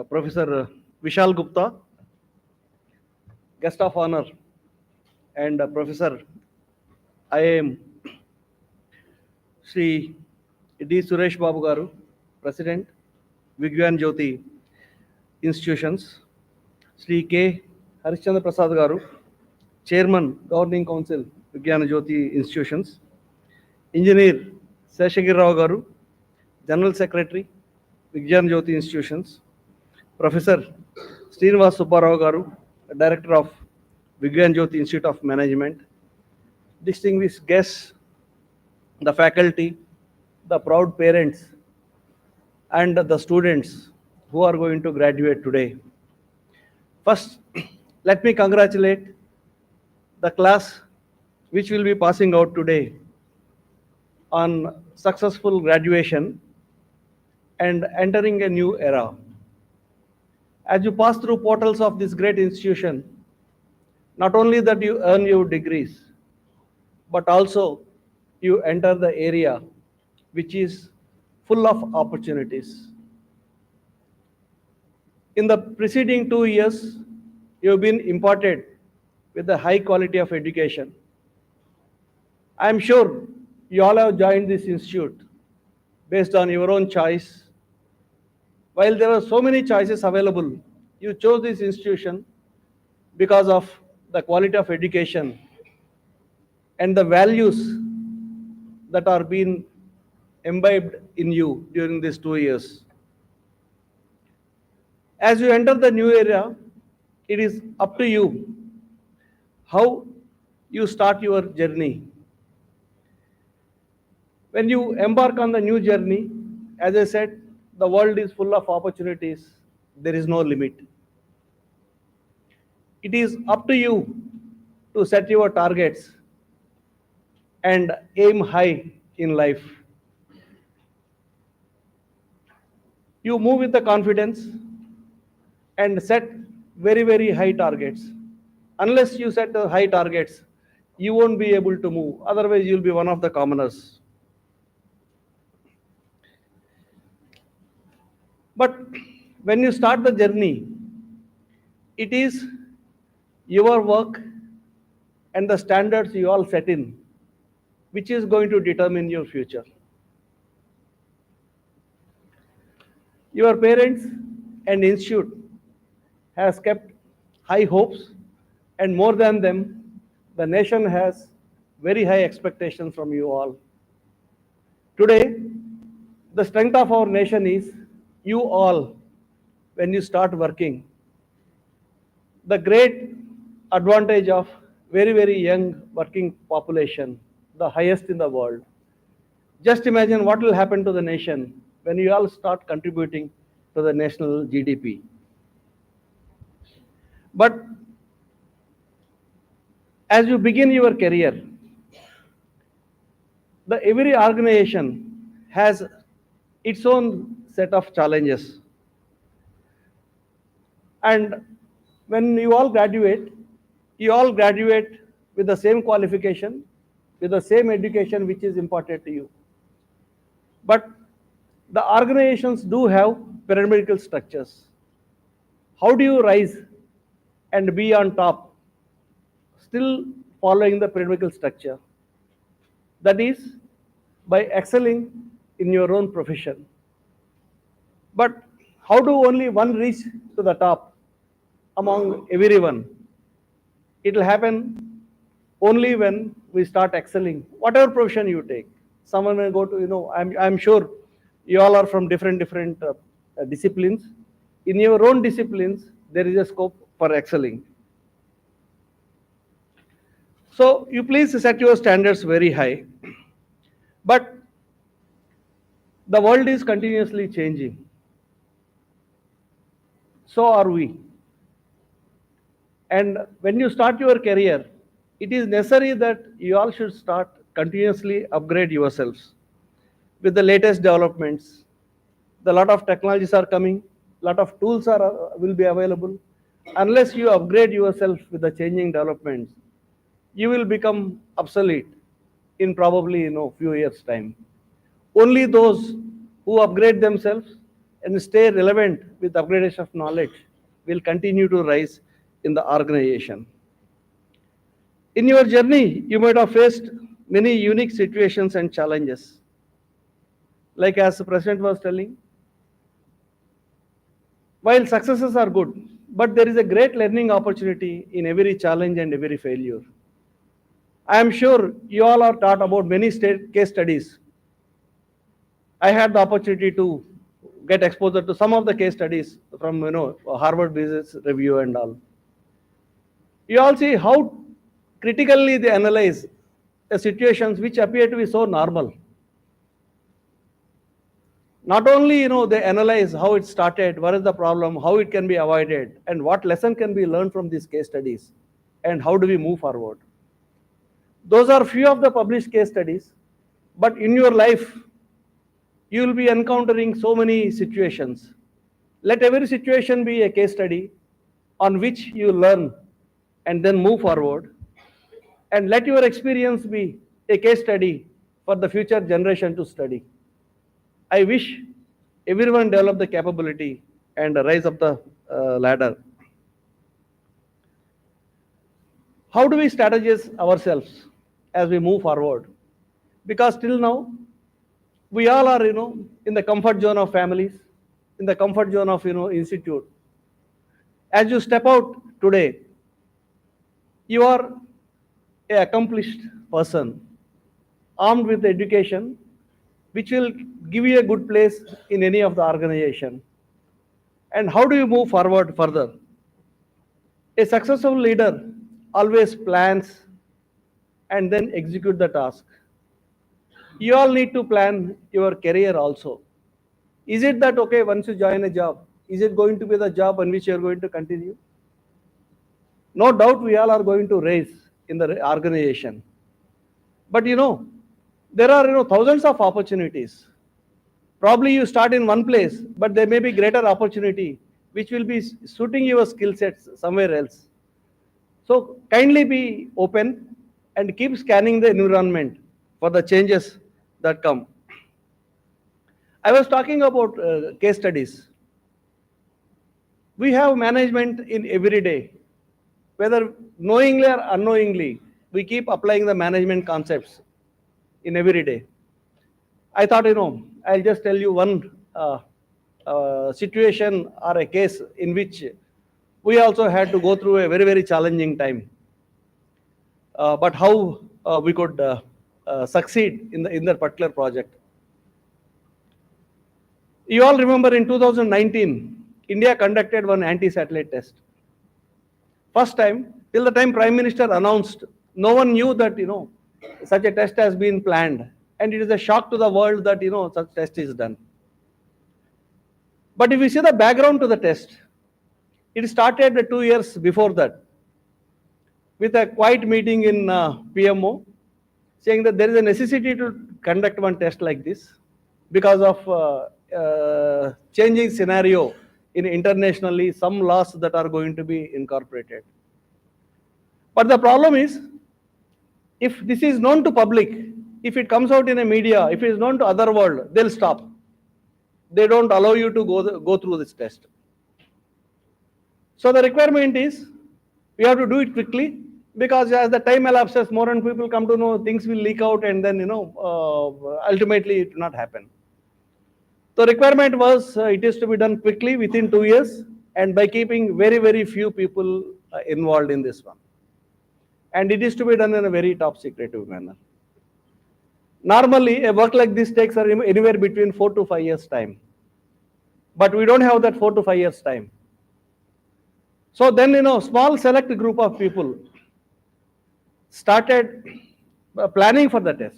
Professor Vishal Gupta, guest of honor, and Professor IAM Sri D. Suresh Babu Garu, President, Vignana Jyothi Institutions, Sri K. Harishchandra Prasad Garu, Chairman, Governing Council, Vignana Jyothi Institutions, Engineer Seshagir Rao Garu, General Secretary, Vignana Jyothi Institutions, Professor Srinivas Subbarao Garu, Director of Vignana Jyothi Institute of Management, distinguished guests, the faculty, the proud parents, and the students who are going to graduate today. First, let me congratulate the class which will be passing out today on successful graduation and entering a new era. As you pass through portals of this great institution, not only that you earn your degrees, but also you enter the area which is full of opportunities. In the preceding 2 years, you have been imparted with the high quality of education. I am sure you all have joined this institute based on your own choice. While there were so many choices available, you chose this institution because of the quality of education and the values that are being imbibed in you during these 2 years. As you enter the new era, it is up to you how you start your journey. When you embark on the new journey, as I said, the world is full of opportunities. There is no limit. It is up to you to set your targets and aim high in life. You move with the confidence and set very, very high targets. Unless you set the high targets, you won't be able to move. Otherwise, you'll be one of the commoners. But when you start the journey, it is your work and the standards you all set in which is going to determine your future. Your parents and institute has kept high hopes, and more than them, the nation has very high expectations from you all. Today, the strength of our nation is you all when you start working. The great advantage of very, very young working population, the highest in the world. Just imagine what will happen to the nation when you all start contributing to the national GDP. But as you begin your career, every organization has its own set of challenges. And when you all graduate with the same qualification, with the same education which is imparted to you. But the organizations do have pyramidal structures. How do you rise and be on top, still following the pyramidal structure? That is by excelling in your own profession. But how do only one reach to the top among everyone? It will happen only when we start excelling, whatever profession you take. Someone may go to, I'm sure you all are from different disciplines. In your own disciplines, there is a scope for excelling. So you please set your standards very high. But the world is continuously changing. So are we. And when you start your career, it is necessary that you all should start continuously upgrade yourselves with the latest developments. A lot of technologies are coming, a lot of tools will be available. Unless you upgrade yourself with the changing developments, you will become obsolete in probably few years' time. Only those who upgrade themselves and stay relevant with upgradation of knowledge will continue to rise in the organization. In your journey, you might have faced many unique situations and challenges. Like as the President was telling, while successes are good, but there is a great learning opportunity in every challenge and every failure. I am sure you all are taught about many case studies. I had the opportunity to get exposure to some of the case studies from, Harvard Business Review and all. You all see how critically they analyze the situations which appear to be so normal. Not only, they analyze how it started, what is the problem, how it can be avoided, and what lesson can be learned from these case studies, and how do we move forward. Those are few of the published case studies, but in your life, you will be encountering so many situations. Let every situation be a case study on which you learn and then move forward. And let your experience be a case study for the future generation to study. I wish everyone develop the capability and rise up the ladder. How do we strategize ourselves as we move forward? Because till now, we all are, in the comfort zone of families, in the comfort zone of, institute. As you step out today, you are an accomplished person, armed with education, which will give you a good place in any of the organization. And how do you move forward further? A successful leader always plans and then execute the task. You all need to plan your career also. Is it that, okay, once you join a job, is it going to be the job on which you are going to continue? No doubt we all are going to raise in the organization. But there are thousands of opportunities. Probably you start in one place, but there may be greater opportunity which will be suiting your skill sets somewhere else. So kindly be open and keep scanning the environment for the changes that come. I was talking about case studies. We have management in every day. Whether knowingly or unknowingly, we keep applying the management concepts in every day. I thought, I'll just tell you one situation or a case in which we also had to go through a very, very challenging time. But how we could succeed in that particular project. You all remember in 2019, India conducted one anti-satellite test. First time, till the time Prime Minister announced, no one knew that, such a test has been planned. And it is a shock to the world that, such test is done. But if you see the background to the test, it started 2 years before that, with a quiet meeting in PMO, saying that there is a necessity to conduct one test like this because of changing scenario internationally, some laws that are going to be incorporated. But the problem is, if this is known to public, if it comes out in a media, if it is known to other world, they'll stop. They don't allow you to go through this test. So the requirement is, we have to do it quickly, because as the time elapses, more and people come to know, things will leak out, and then, ultimately it will not happen. The requirement was, it is to be done quickly within 2 years, and by keeping very, very few people involved in this one. And it is to be done in a very top secretive manner. Normally, a work like this takes anywhere between 4 to 5 years time. But we don't have that 4 to 5 years time. So then, small select group of people started planning for the test.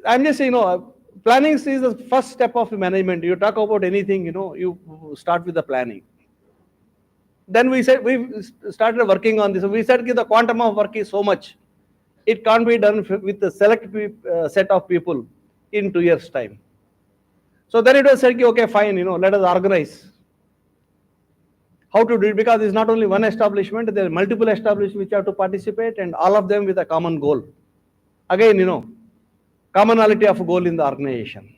I'm just saying, planning is the first step of management. You talk about anything, you start with the planning. Then we started working on this. We said the quantum of work is so much. It can't be done with a select set of people in 2 years' time. So then it was said, okay, fine, let us organize how to do it, because it's not only one establishment, there are multiple establishments which have to participate, and all of them with a common goal. Again, commonality of goal in the organization.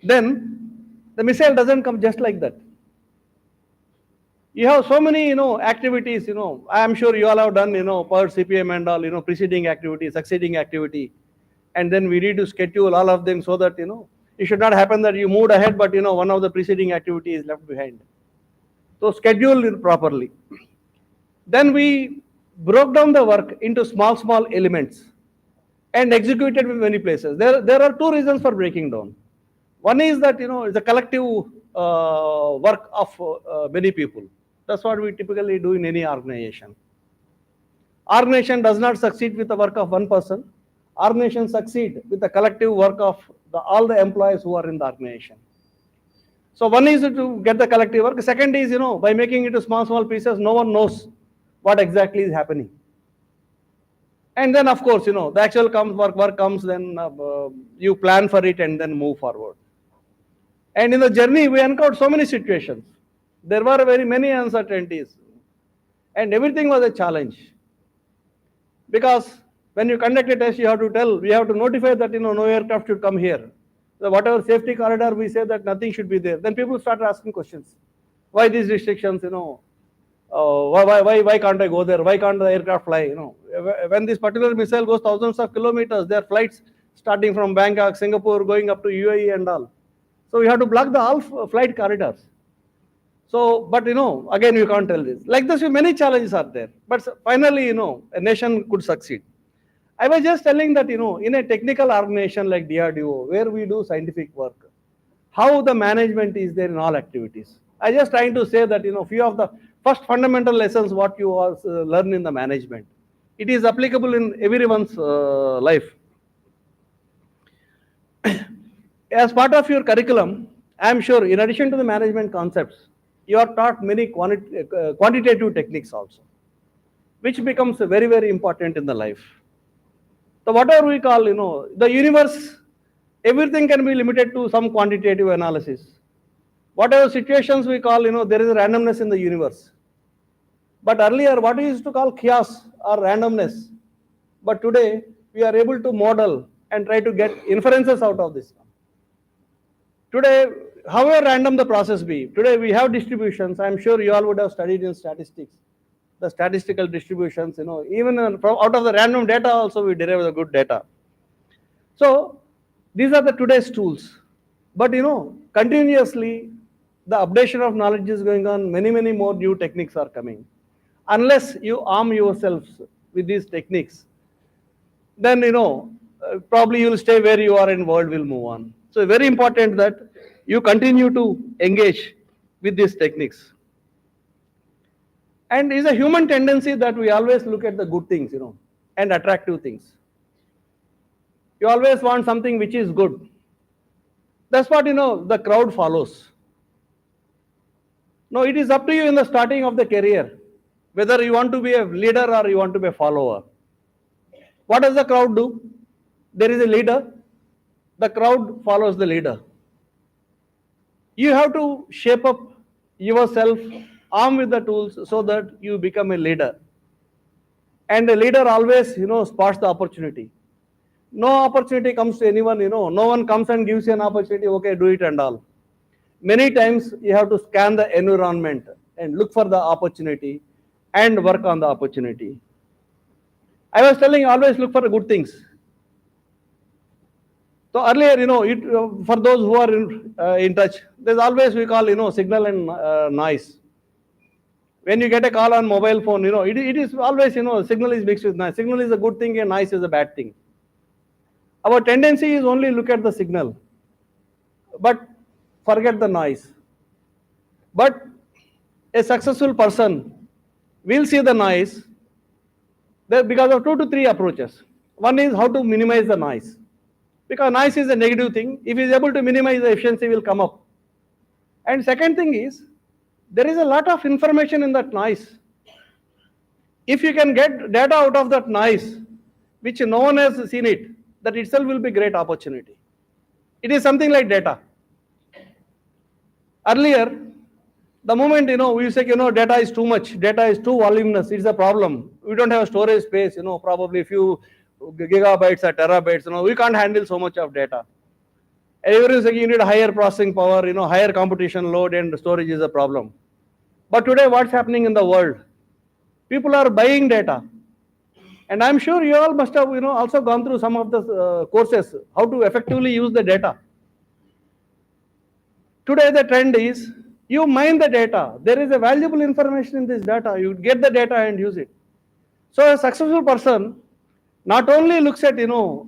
Then the missile doesn't come just like that. You have so many, activities, I am sure you all have done, per CPM and all, preceding activity, succeeding activity. And then we need to schedule all of them so that, it should not happen that you moved ahead, but, one of the preceding activity is left behind. So schedule it properly. Then we broke down the work into small elements. and executed in many places. There are two reasons for breaking down. One is that, it's a collective work of many people. That's what we typically do in any organization. Organization does not succeed with the work of one person. Organization succeed with the collective work of all the employees who are in the organization. So one is to get the collective work. Second is, by making it to small pieces, no one knows what exactly is happening. And then, of course, the actual work comes, then you plan for it and then move forward. And in the journey, we encountered so many situations. There were very many uncertainties. And everything was a challenge. Because when you conduct a test, you have to notify that, no aircraft should come here. So whatever safety corridor, we say that nothing should be there. Then people start asking questions. Why these restrictions, why can't I go there? Why can't the aircraft fly? When this particular missile goes thousands of kilometers, there are flights starting from Bangkok, Singapore, going up to UAE and all. So we have to block the all flight corridors. So, but again, you can't tell this. Like this, many challenges are there. But finally, a nation could succeed. I was just telling that, in a technical organization like DRDO, where we do scientific work, how the management is there in all activities. I just trying to say that, few of the first fundamental lessons what you all learn in the management. It is applicable in everyone's life. As part of your curriculum, I am sure in addition to the management concepts, you are taught many quantitative techniques also, which becomes very, very important in the life. So whatever we call, the universe, everything can be limited to some quantitative analysis. Whatever situations we call, there is a randomness in the universe. But earlier, what we used to call chaos or randomness. But today, we are able to model and try to get inferences out of this. Today, however random the process be, today we have distributions. I'm sure you all would have studied in statistics, the statistical distributions, even out of the random data also we derive the good data. So these are the today's tools. But continuously the updation of knowledge is going on, many more new techniques are coming. Unless you arm yourselves with these techniques, then probably you will stay where you are and world will move on. So very important that you continue to engage with these techniques. And it's a human tendency that we always look at the good things, and attractive things. You always want something which is good. That's what, the crowd follows. No, it is up to you in the starting of the career, whether you want to be a leader or you want to be a follower. What does the crowd do? There is a leader. The crowd follows the leader. You have to shape up yourself, armed with the tools, so that you become a leader. And a leader always, spots the opportunity. No opportunity comes to anyone, no one comes and gives you an opportunity, okay, do it and all. Many times you have to scan the environment and look for the opportunity and work on the opportunity. I was telling you, always look for the good things. So earlier, for those who are in touch, there's always we call, signal and noise. When you get a call on mobile phone, it is always, signal is mixed with noise. Signal is a good thing and noise is a bad thing. Our tendency is only look at the signal, but forget the noise. But a successful person will see the noise because of 2 to 3 approaches. One is how to minimize the noise. Because noise is a negative thing. If he is able to minimize, the efficiency will come up. And second thing is, there is a lot of information in that noise. If you can get data out of that noise, which no one has seen it, that itself will be great opportunity. It is something like data. Earlier, the moment, we say, data is too much, data is too voluminous, it's a problem. We don't have storage space, probably a few gigabytes or terabytes, we can't handle so much of data. Everyone is saying you need higher processing power, higher computation load and storage is a problem. But today what's happening in the world? People are buying data. And I'm sure you all must have, also gone through some of the courses, how to effectively use the data. Today the trend is, you mine the data. There is a valuable information in this data. You get the data and use it. So a successful person not only looks at,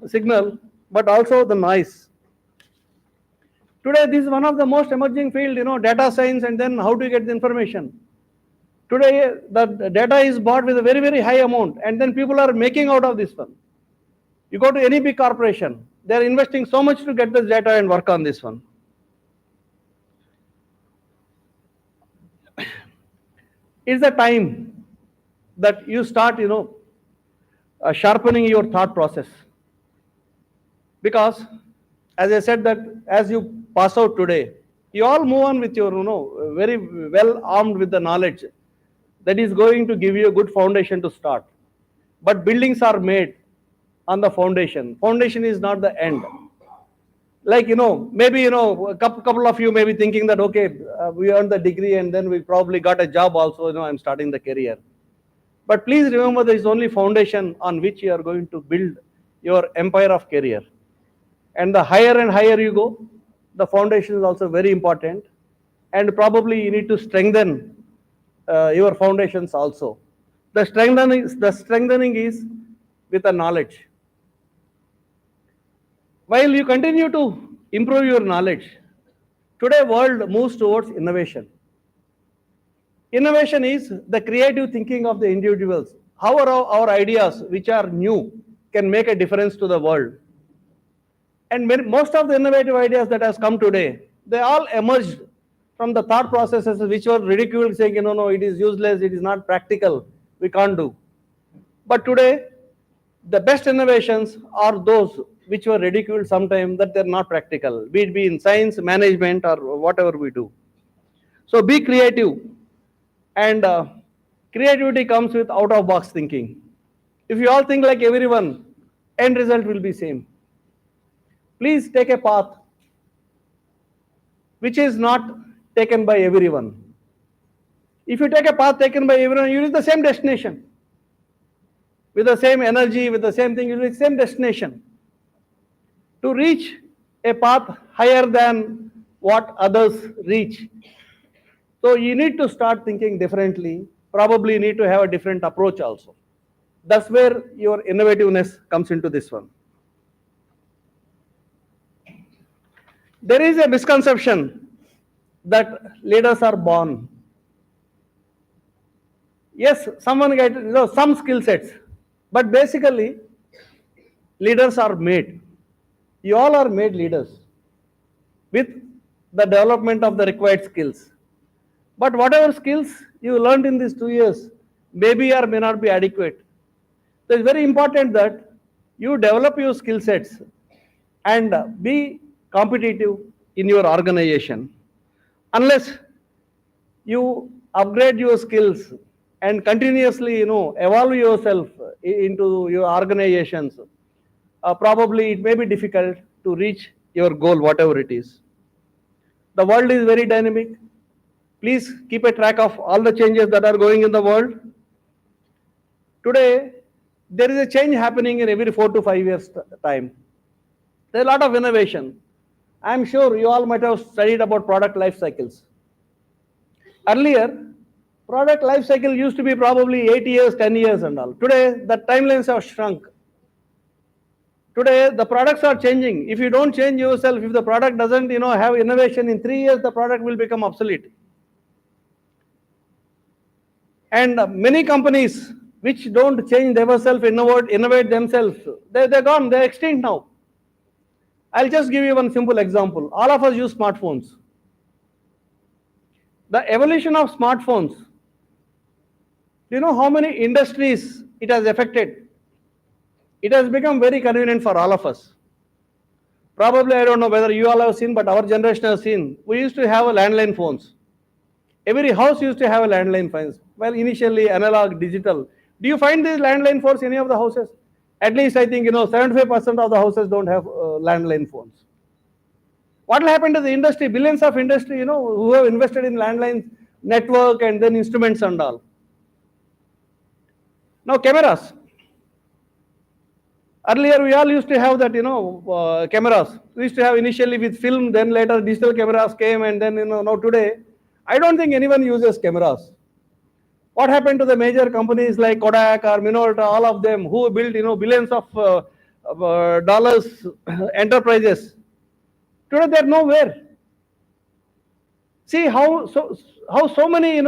signal, but also the noise. Today, this is one of the most emerging field, data science, and then how do you get the information? Today, the data is bought with a very, very high amount, and then people are making out of this one. You go to any big corporation, they are investing so much to get this data and work on this one. It's the time that you start, sharpening your thought process. Because, as I said, that as you pass out today, you all move on with your, very well armed with the knowledge that is going to give you a good foundation to start. But buildings are made on the foundation. Foundation is not the end. Like, maybe, a couple of you may be thinking that, okay, we earned the degree and then we probably got a job also, I'm starting the career. But please remember, there is only foundation on which you are going to build your empire of career. And the higher and higher you go, the foundation is also very important. And probably you need to strengthen your foundations also. The strengthening is with the knowledge. While you continue to improve your knowledge, today world moves towards innovation. Innovation is the creative thinking of the individuals. How our ideas, which are new, can make a difference to the world. And most of the innovative ideas that has come today, they all emerged from the thought processes which were ridiculed, saying, no, it is useless, it is not practical, we can't do. But today, the best innovations are those which were ridiculed sometime that they're not practical, be it in science, management, or whatever we do. So be creative, and creativity comes with out-of-box thinking. If you all think like everyone, end result will be same. Please take a path which is not taken by everyone. If you take a path taken by everyone, you reach the same destination. With the same energy, with the same thing, you reach the same destination. To reach a path higher than what others reach. So you need to start thinking differently. Probably you need to have a different approach also. That's where your innovativeness comes into this one. There is a misconception that leaders are born. Yes, someone gets some skill sets, but basically leaders are made. You all are made leaders with the development of the required skills. But whatever skills you learned in these 2 years maybe or may not be adequate. So it's very important that you develop your skill sets and be competitive in your organization. Unless you upgrade your skills and continuously, evolve yourself into your organizations, probably it may be difficult to reach your goal, whatever it is. The world is very dynamic. Please keep a track of all the changes that are going in the world. Today, there is a change happening in every 4 to 5 years time. There is a lot of innovation. I am sure you all might have studied about product life cycles. Earlier, product life cycle used to be probably 8 years, 10 years and all. Today, the timelines have shrunk. Today, the products are changing. If you don't change yourself, if the product doesn't, have innovation, in 3 years, the product will become obsolete. And many companies which don't change themselves, innovate themselves, they're gone, they're extinct now. I'll just give you one simple example. All of us use smartphones. The evolution of smartphones, do you know how many industries it has affected? It has become very convenient for all of us. Probably, I don't know whether you all have seen, but our generation has seen. We used to have a landline phones. Every house used to have a landline phones. Well, initially analog, digital. Do you find these landline phones in any of the houses? At least I think 75% of the houses don't have landline phones. What will happen to the industry? Billions of industry, who have invested in landline network and then instruments and all. Now cameras. Earlier we all used to have that, cameras. We used to have initially with film, then later digital cameras came, and then now today, I don't think anyone uses cameras. What happened to the major companies like Kodak or Minolta, all of them who built, billions of dollars enterprises? Today they're nowhere. See how so many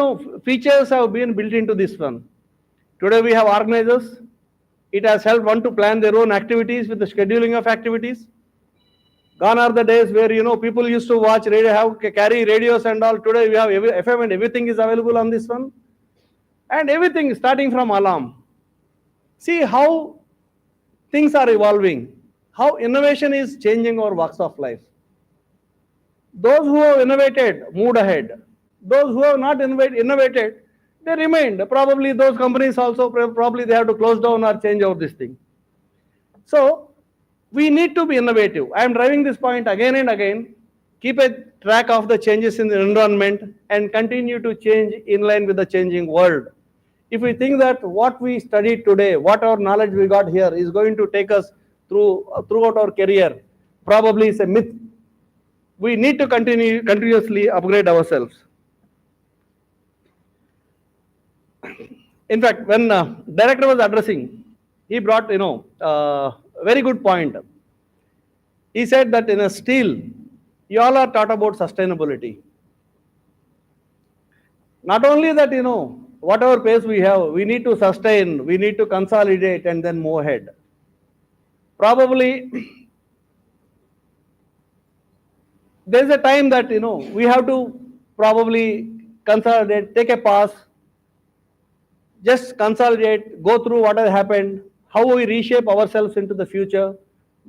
features have been built into this one. Today we have organizers. It has helped one to plan their own activities with the scheduling of activities. Gone are the days where people used to watch radio, carry radios and all. Today we have FM and everything is available on this one. And everything starting from alarm. See how things are evolving, how innovation is changing our walks of life. Those who have innovated moved ahead. Those who have not innovated, they remained. Probably those companies also, probably they have to close down or change out this thing. So we need to be innovative. I am driving this point again and again. Keep a track of the changes in the environment and continue to change in line with the changing world. If we think that what we studied today, what our knowledge we got here is going to take us throughout our career, probably it's a myth. We need to continuously upgrade ourselves. In fact, when director was addressing, he brought very good point. He said that in a steel, you all are taught about sustainability. Not only that, whatever pace we have, we need to sustain, we need to consolidate and then move ahead. Probably there's a time that we have to probably consolidate, take a pause, just consolidate, go through what has happened, how we reshape ourselves into the future,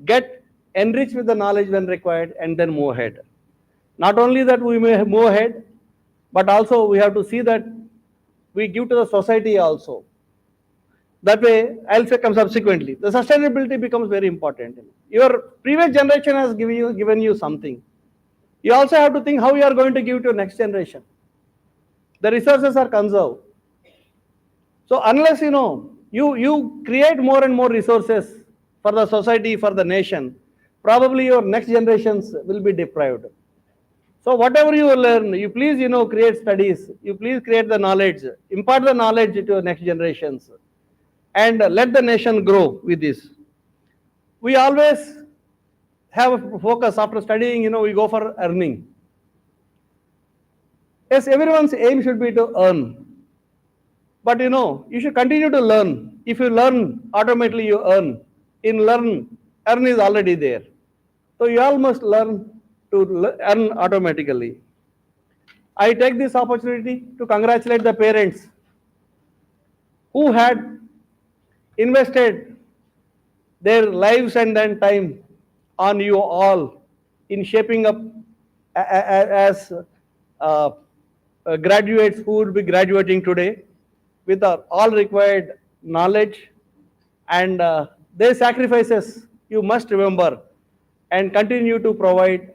get enriched with the knowledge when required, and then move ahead. Not only that we may move ahead, but also we have to see that we give to the society also. That way, I'll say come subsequently. The sustainability becomes very important. Your previous generation has given you something. You also have to think how you are going to give to next generation. The resources are conserved. So unless you create more and more resources for the society, for the nation, probably your next generations will be deprived. So whatever you learn, you please create studies, you please create the knowledge, impart the knowledge to your next generations, and let the nation grow with this. We always have a focus after studying, we go for earning. Yes, everyone's aim should be to earn. But you should continue to learn. If you learn, automatically you earn. Earn is already there. So you all must learn to earn automatically. I take this opportunity to congratulate the parents who had invested their lives and then time on you all in shaping up as graduates who would be graduating today with all required knowledge, and their sacrifices you must remember and continue to provide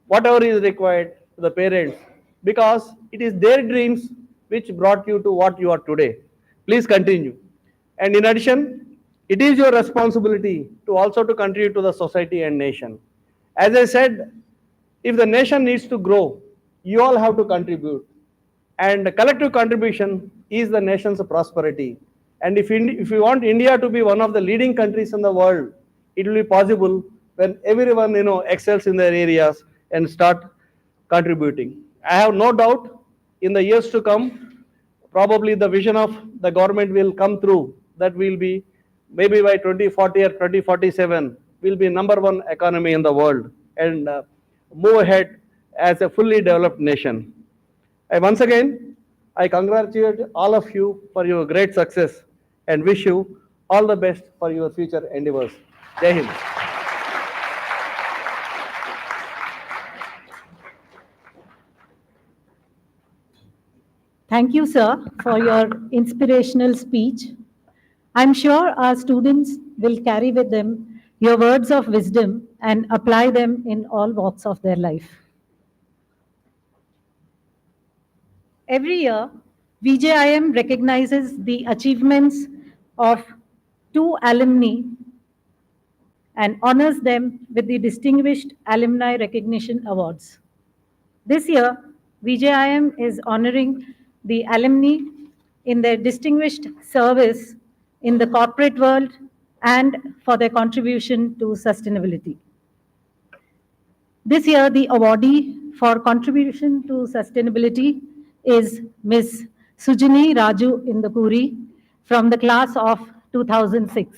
whatever is required to the parents, because it is their dreams which brought you to what you are today. Please continue. And in addition, it is your responsibility to also to contribute to the society and nation. As I said, if the nation needs to grow, you all have to contribute. And collective contribution is the nation's prosperity. And if you want India to be one of the leading countries in the world, it will be possible when everyone excels in their areas and start contributing. I have no doubt in the years to come, probably the vision of the government will come through, that will be maybe by 2040 or 2047 will be #1 economy in the world and move ahead as a fully developed nation. Once again, I congratulate all of you for your great success and wish you all the best for your future endeavors. Jai Hind. Thank you, sir, for your inspirational speech. I'm sure our students will carry with them your words of wisdom and apply them in all walks of their life. Every year, VJIM recognizes the achievements of 2 alumni and honors them with the Distinguished Alumni Recognition Awards. This year, VJIM is honoring the alumni in their distinguished service in the corporate world and for their contribution to sustainability. This year, the awardee for contribution to sustainability is Ms. Sujini Raju Indukuri from the class of 2006.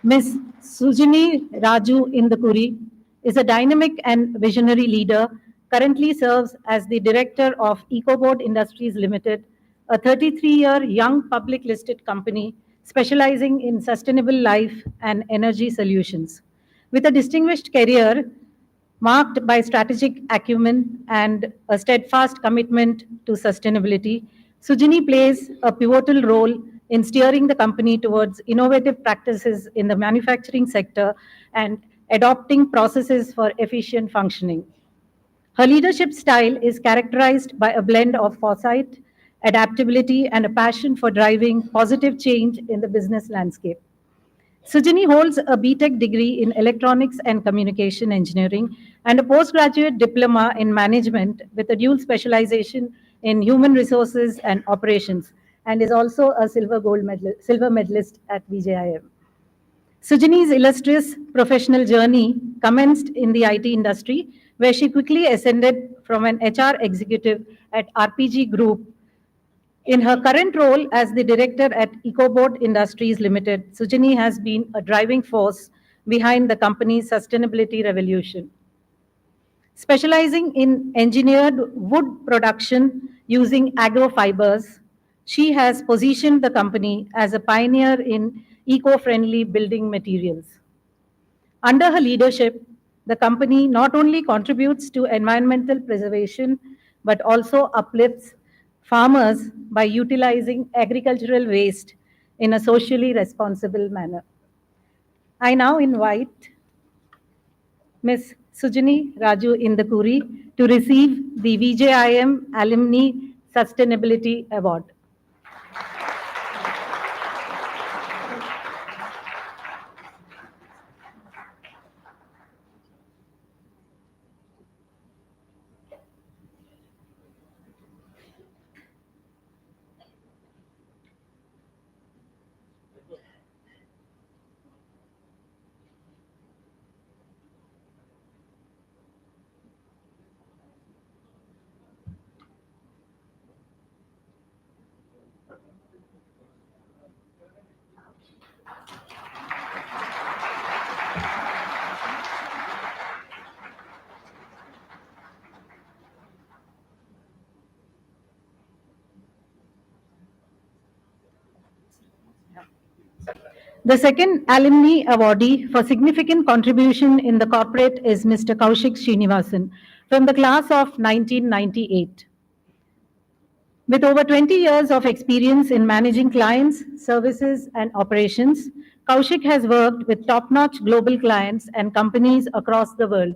Ms. Sujini Raju Indukuri is a dynamic and visionary leader, currently serves as the director of EcoBoard Industries Limited, a 33-year young public listed company specializing in sustainable life and energy solutions. With a distinguished career marked by strategic acumen and a steadfast commitment to sustainability, Sujini plays a pivotal role in steering the company towards innovative practices in the manufacturing sector and adopting processes for efficient functioning. Her leadership style is characterized by a blend of foresight, adaptability, and a passion for driving positive change in the business landscape. Sujini holds a BTech degree in Electronics and Communication Engineering and a postgraduate diploma in management with a dual specialization in human resources and operations, and is also a silver medalist at VJIM. Sujini's illustrious professional journey commenced in the IT industry, where she quickly ascended from an HR executive at RPG Group. In her current role as the director at EcoBoard Industries Limited, Sujini has been a driving force behind the company's sustainability revolution. Specializing in engineered wood production using agrofibers, she has positioned the company as a pioneer in eco-friendly building materials. Under her leadership, the company not only contributes to environmental preservation but also uplifts farmers by utilizing agricultural waste in a socially responsible manner. I now invite Ms. Sujini Raju Indukuri to receive the VJIM Alumni Sustainability Award. The second alumni awardee for significant contribution in the corporate is Mr. Kaushik Srinivasan from the class of 1998. With over 20 years of experience in managing clients, services, and operations, Kaushik has worked with top-notch global clients and companies across the world.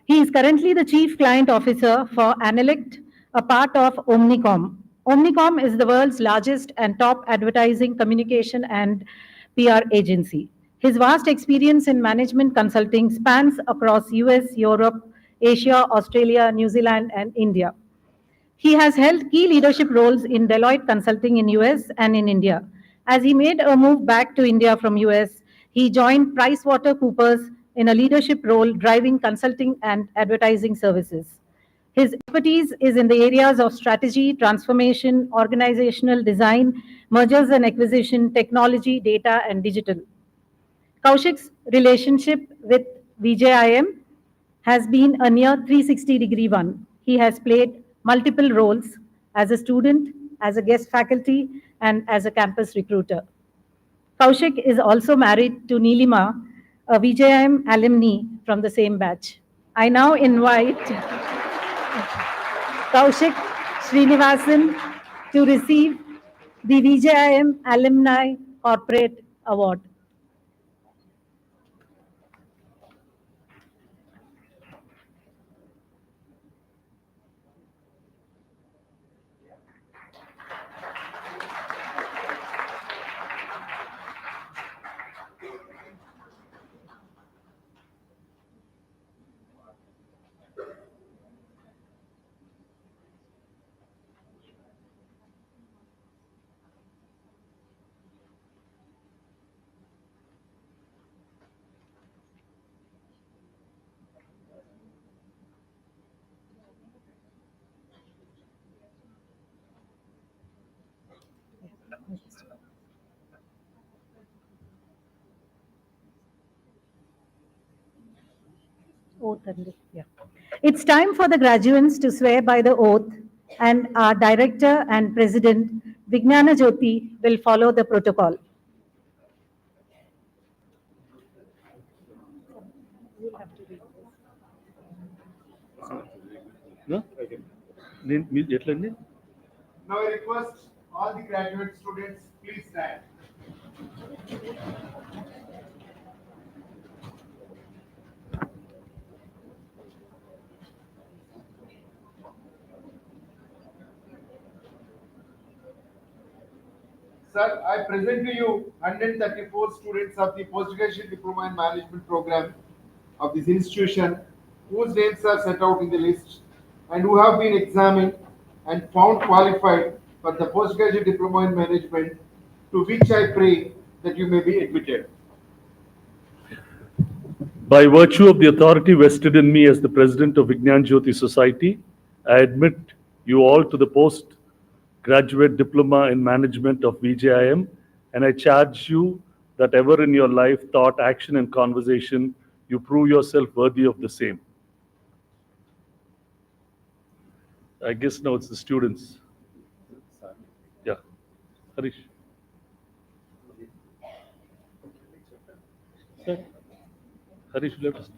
He is currently the Chief Client Officer for Analect, a part of Omnicom. Omnicom is the world's largest and top advertising, communication, and PR agency. His vast experience in management consulting spans across US, Europe, Asia, Australia, New Zealand, and India. He has held key leadership roles in Deloitte Consulting in US and in India. As he made a move back to India from US, he joined PricewaterhouseCoopers in a leadership role driving consulting and advertising services. His expertise is in the areas of strategy, transformation, organizational design, mergers and acquisition, technology, data, and digital. Kaushik's relationship with VJIM has been a near 360-degree one. He has played multiple roles as a student, as a guest faculty, and as a campus recruiter. Kaushik is also married to Neelima, a VJIM alumni from the same batch. I now invite Kaushik Srinivasan to receive the VJIM Alumni Corporate Award. Yeah. It's time for the graduates to swear by the oath, and our director and president, Vignana Jyothi, will follow the protocol. No? ఎట్లండి? Now I request all the graduate students, please stand. Sir, I present to you 134 students of the Postgraduate Diploma in Management program of this institution, whose names are set out in the list and who have been examined and found qualified for the Postgraduate Diploma in Management, to which I pray that you may be admitted. By virtue of the authority vested in me as the president of Vignana Jyothi Society, I admit you all to the postgraduate diploma in management of VJIM, and I charge you that ever in your life, thought, action, and conversation, you prove yourself worthy of the same. I guess now it's the students. Yeah. Harish. Sir. Harish left.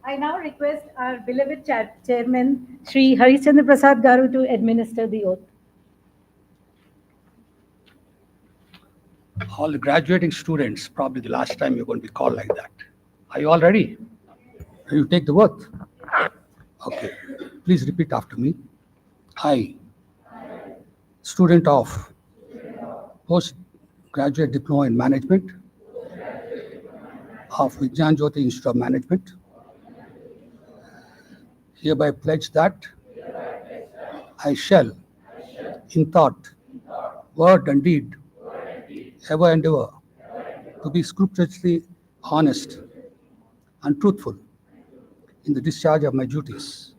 I now request our beloved chairman, Shri Harishchandra Prasad Garu, to administer the oath. All the graduating students, probably the last time you're going to be called like that. Are you all ready? You take the oath. Okay. Please repeat after me. I, student of Postgraduate Diploma in Management of Vignana Jyothi Institute of Management, hereby pledge that I shall, in thought, word and deed, ever endeavor to be scrupulously honest and truthful in the discharge of my duties.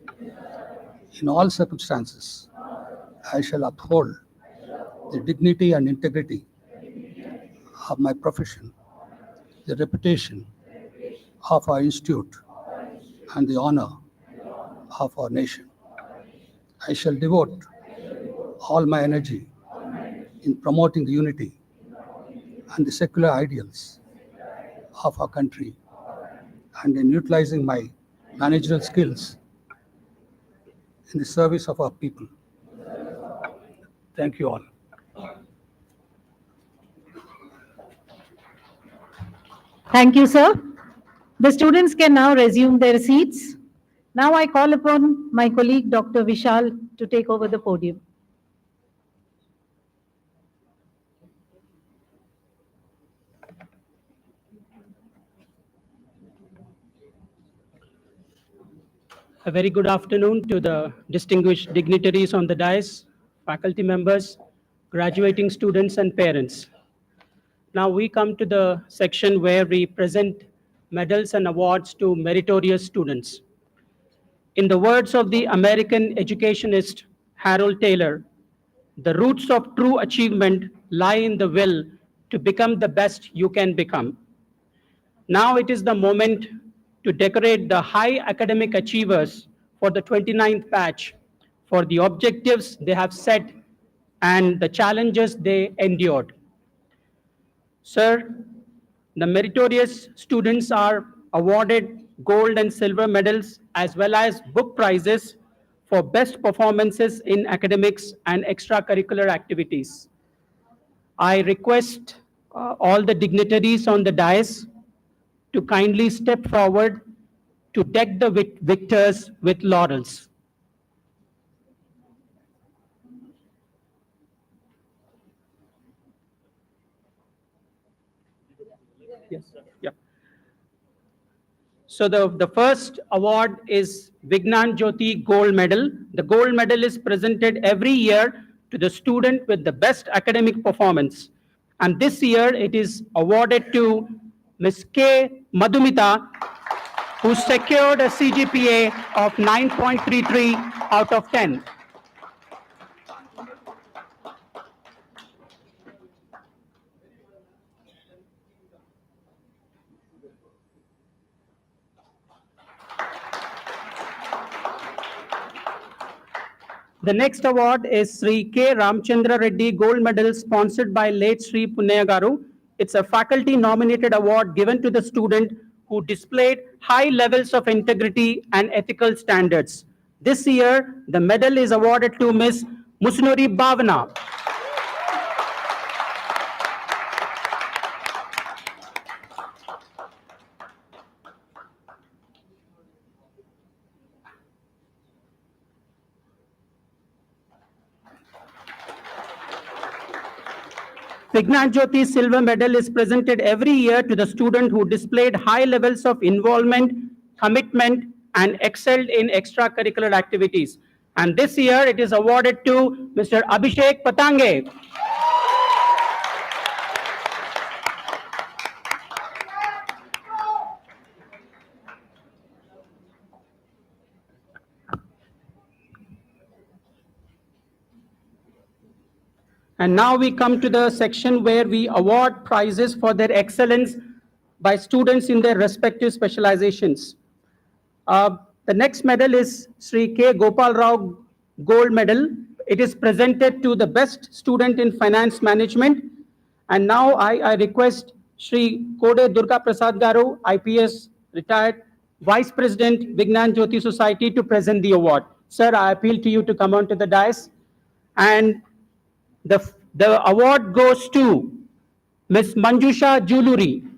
In all circumstances, I shall uphold the dignity and integrity of my profession, the reputation of our institute, and the honor of our nation. I shall devote all my energy in promoting the unity and the secular ideals of our country, and in utilizing my managerial skills in the service of our people. Thank you all. Thank you, sir. The students can now resume their seats. Now I call upon my colleague, Dr. Vishal, to take over the podium. A very good afternoon to the distinguished dignitaries on the dais, faculty members, graduating students, and parents. Now we come to the section where we present medals and awards to meritorious students. In the words of the American educationist Harold Taylor, the roots of true achievement lie in the will to become the best you can become. Now it is the moment to decorate the high academic achievers for the 29th batch for the objectives they have set and the challenges they endured. Sir, the meritorious students are awarded gold and silver medals as well as book prizes for best performances in academics and extracurricular activities. I request all the dignitaries on the dais to kindly step forward to deck the victors with laurels. Yes. Yeah. So the first award is Vignana Jyothi Gold Medal. The gold medal is presented every year to the student with the best academic performance. And this year it is awarded to Ms. K. Madhumita, who secured a CGPA of 9.33 out of 10. The next award is Sri K. Ramchandra Reddy Gold Medal, sponsored by late Sri Punnaya Garu. It's a faculty nominated award given to the student who displayed high levels of integrity and ethical standards. This year, the medal is awarded to Ms. Musnuri Bhavana. Vignana Jyothi Silver Medal is presented every year to the student who displayed high levels of involvement, commitment, and excelled in extracurricular activities. And this year it is awarded to Mr. Abhishek Patange. And now we come to the section where we award prizes for their excellence by students in their respective specializations. The next medal is Sri K. Gopal Rao Gold Medal. It is presented to the best student in finance management. And now I request Sri Kode Durga Prasad Garu, IPS, retired Vice President, Vignana Jyothi Society, to present the award. Sir, I appeal to you to come onto the dais. And the award goes to Ms. Manjusha Juluri.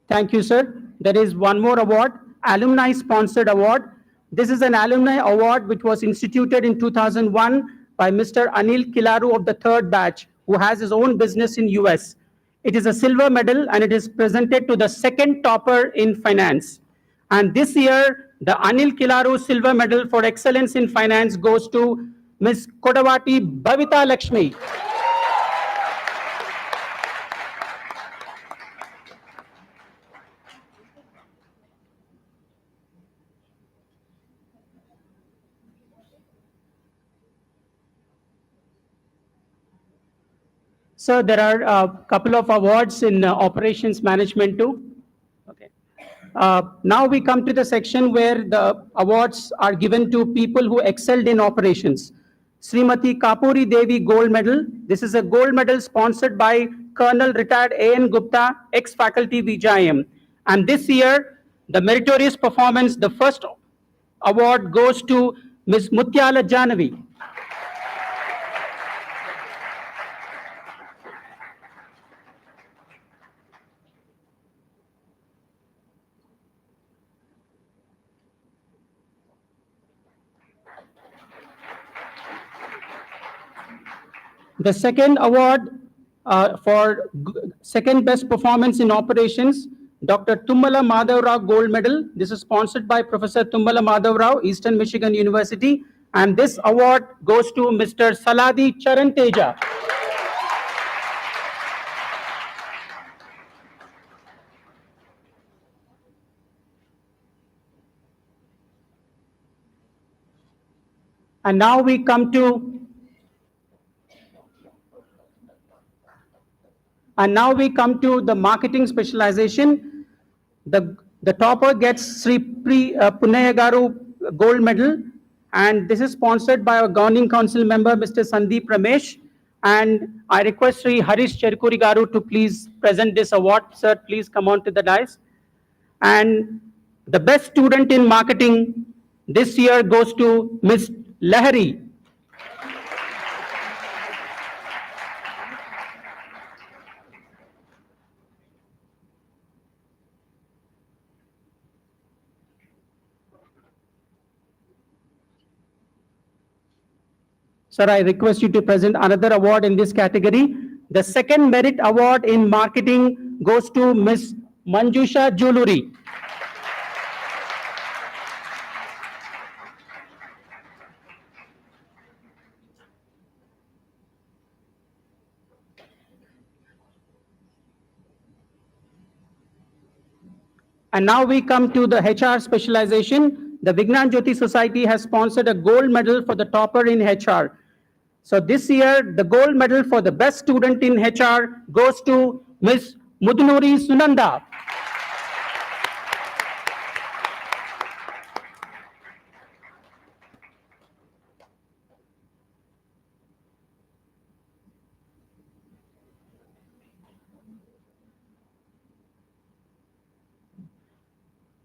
Thank you, sir. There is one more award, Alumni Sponsored Award. This is an alumni award which was instituted in 2001 by Mr. Anil Kilaru of the third batch, who has his own business in US. It is a silver medal and it is presented to the second topper in finance. And this year, the Anil Kilaru Silver Medal for Excellence in Finance goes to Ms. Kodavati Bhavita Lakshmi. So there are a couple of awards in operations management too. Okay. Now we come to the section where the awards are given to people who excelled in operations. Srimati Kapuri Devi Gold Medal. This is a gold medal sponsored by Colonel Retired A.N. Gupta, ex-faculty VJIM. And this year, the meritorious performance, the first award goes to Ms. Mutyala Janavi. The second award for second best performance in operations, Dr. Tummala Madhav Rao Gold Medal. This is sponsored by Professor Tummala Madhav Rao, Eastern Michigan University. And this award goes to Mr. Saladi Charanteja. And now we come to the marketing specialization. The topper gets Sri Punnaya Garu Gold Medal, and this is sponsored by our governing council member, Mr. Sandeep Ramesh. And I request Sri Harish Cherkuri Garu to please present this award. Sir, please come on to the dais. And the best student in marketing this year goes to Ms. Lahari. Sir, I request you to present another award in this category. The second merit award in marketing goes to Ms. Manjusha Juluri. And now we come to the HR specialization. the Vignana Jyothi Society has sponsored a gold medal for the topper in HR. So this year, the gold medal for the best student in HR goes to Ms. Mudunuri Sunanda.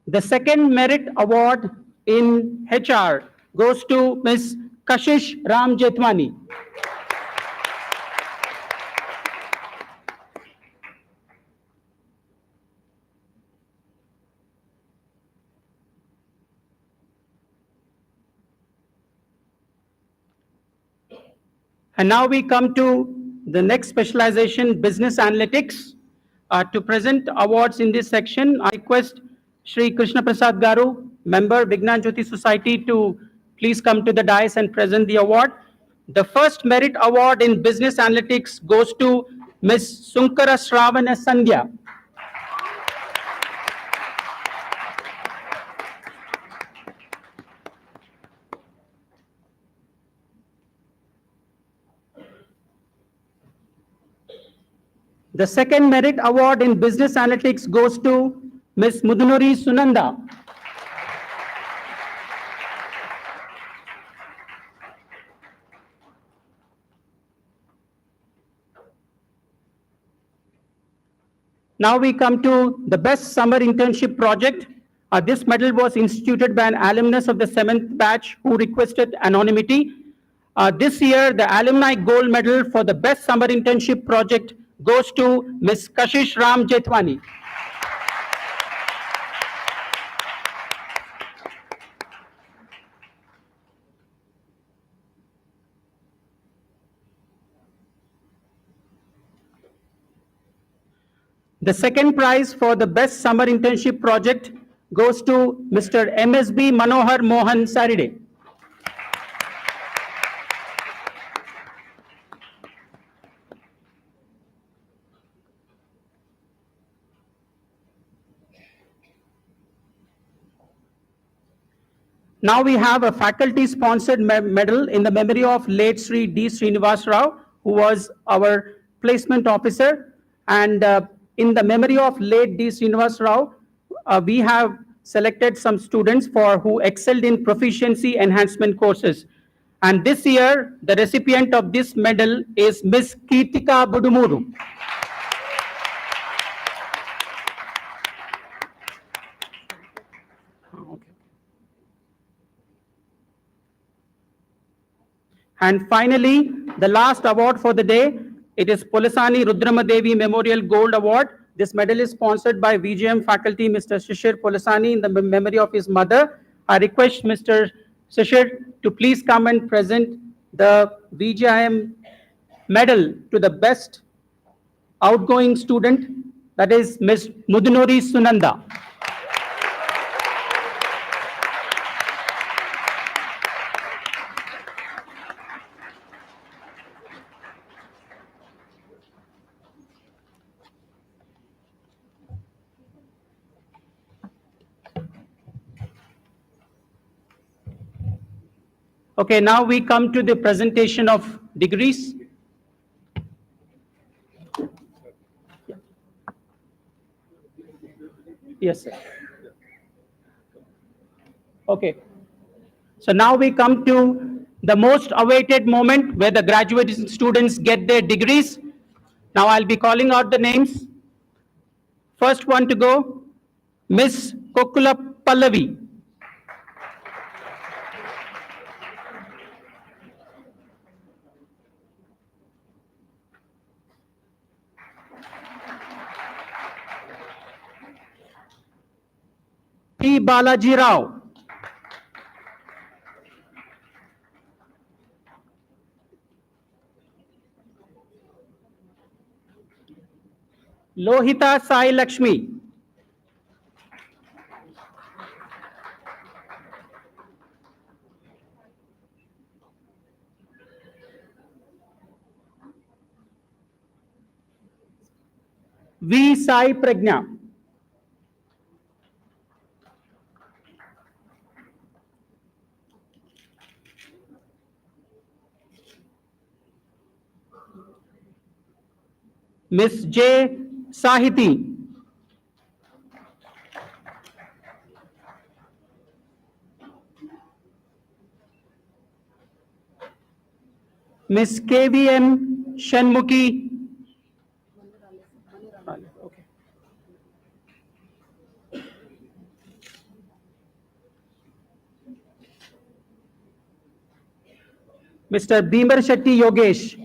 The second merit award in HR goes to Ms. Kashish Ram Jethwani. And now we come to the next specialization, business analytics. To present awards in this section, I request Shri Krishna Prasad Garu, member Vignana Jyothi Society, to please come to the dais and present the award. The first merit award in business analytics goes to Ms. Sunkara Shravana Sandhya. The second merit award in business analytics goes to Ms. Mudunuri Sunanda. Now we come to the best summer internship project. This medal was instituted by an alumnus of the 7th batch who requested anonymity. This year, the alumni gold medal for the best summer internship project goes to Ms. Kashish Ram Jethwani. The second prize for the best summer internship project goes to Mr. MSB Manohar Mohan Saride. Now we have a faculty-sponsored medal in the memory of late Sri D. Srinivas Rao, who was our placement officer. And in the memory of late D. Srinivas Rao, we have selected some students who excelled in proficiency enhancement courses. And this year, the recipient of this medal is Ms. Kirtika Budumuru. And finally, the last award for the day, it is Polasani Rudramadevi Memorial Gold Award. This medal is sponsored by VGM faculty, Mr. Shishir Polasani, in the memory of his mother. I request Mr. Shishir to please come and present the VGM medal to the best outgoing student, that is Ms. Mudunuri Sunanda. Okay, now we come to the presentation of degrees. Yes, sir. Okay. So now we come to the most awaited moment where the graduating students get their degrees. Now I'll be calling out the names. First one to go, Miss Kokula Pallavi. P. Balaji Rao. Lohita Sai Lakshmi. V. Sai Pragna. Miss J. Sahiti. Miss KVM Shanmukhi. Okay. Mr. Beamer Shetty Yogesh.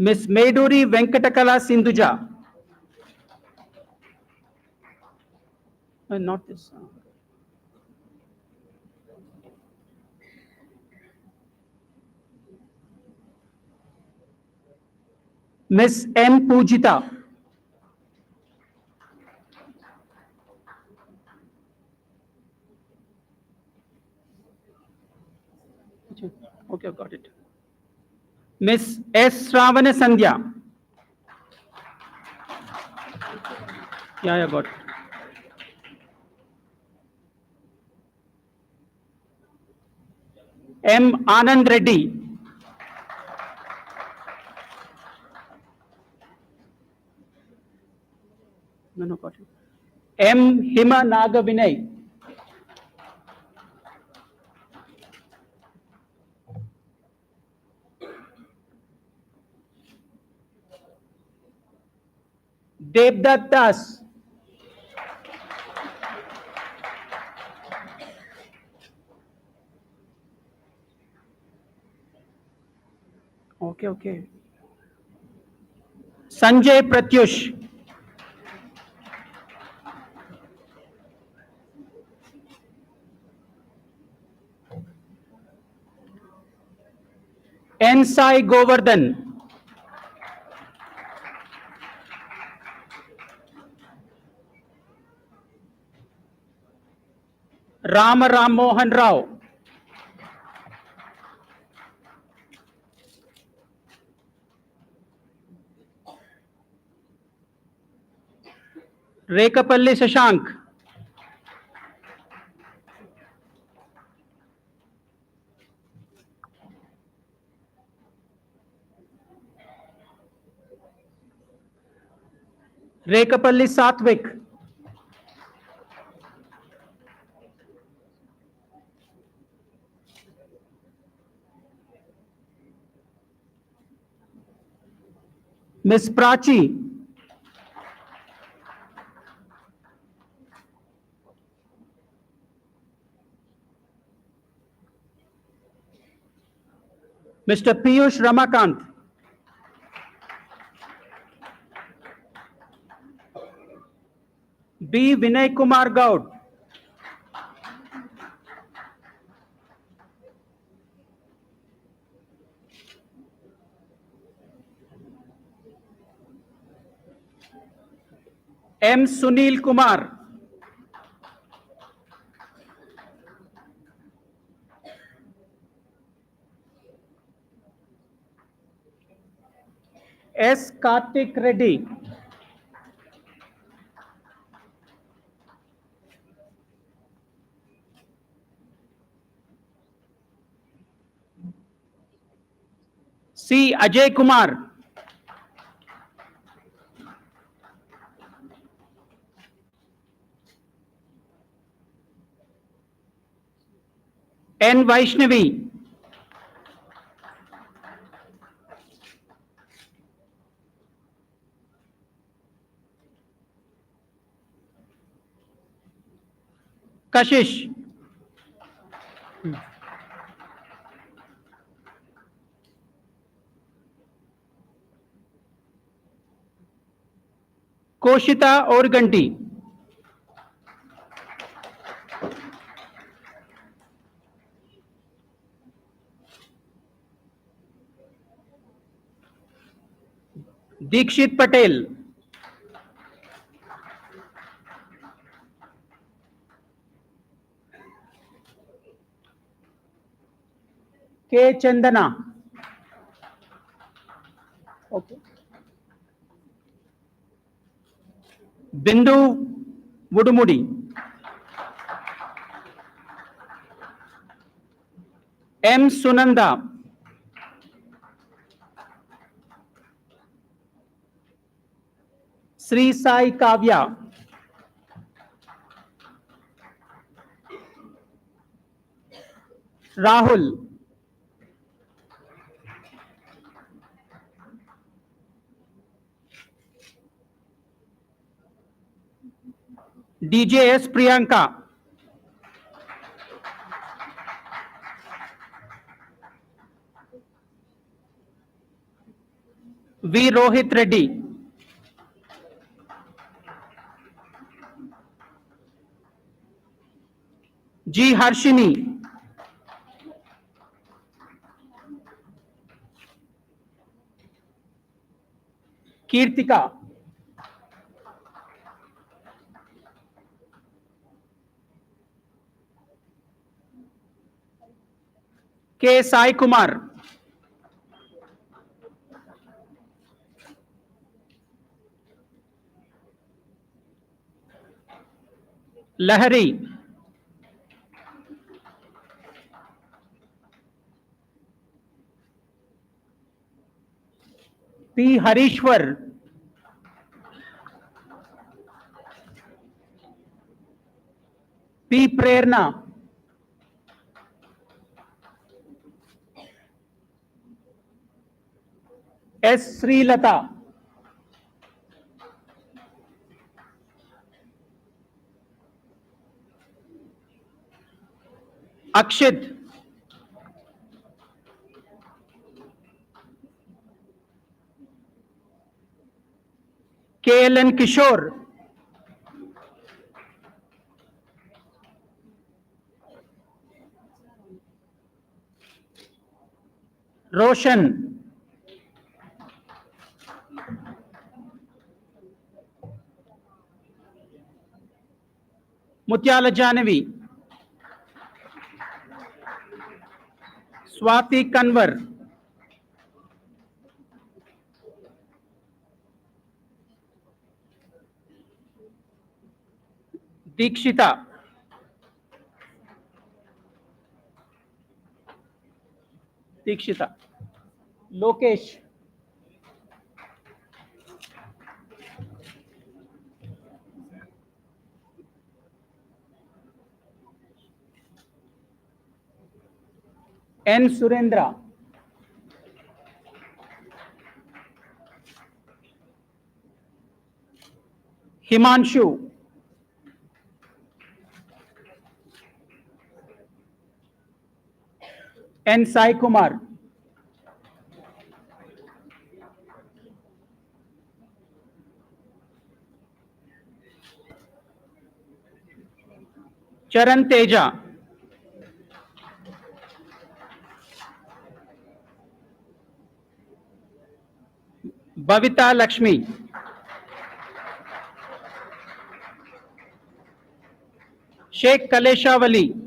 Miss Meduri Venkatakala Sindhuja. Not this. Miss M. Pujita. Okay, I've got it. Miss S. Ravana Sandhya. Yeah, I got it. M. Anand Reddy. No, got it. M. Hima Naga Vinay. Devdutt Das. Okay, okay. Sanjay Pratyush. N. Sai Govardhan. Ram Ram Mohan Rao. Rekapalli Shashank. Rekapalli Satvik. Miss Prachi. Mr. Piyush Ramakant. B. Vinay Kumar Gaud. M. Sunil Kumar. S. Kartik Reddy. C. Ajay Kumar. N. Vaishnavi. Kashish. Koshita Organti. Dikshit Patel. K. Chandana. Okay. Bindu Vudumudi. M. Sunanda. Sri Sai Kavya. Rahul. DJS Priyanka. V. Rohit Reddy. G. Harshini. Kirtika. K. Sai Kumar. Lahari. P. Harishwar. P. Prerna. S. Srilata. Akshit. KLN Kishore. Roshan. Mutyala Janavi. Swati Kanwar. Dikshita. Dikshita. Lokesh. N. Surendra. Himanshu. N. Sai Kumar. Charan Teja. Bhavita Lakshmi. Sheikh Kaleshawali.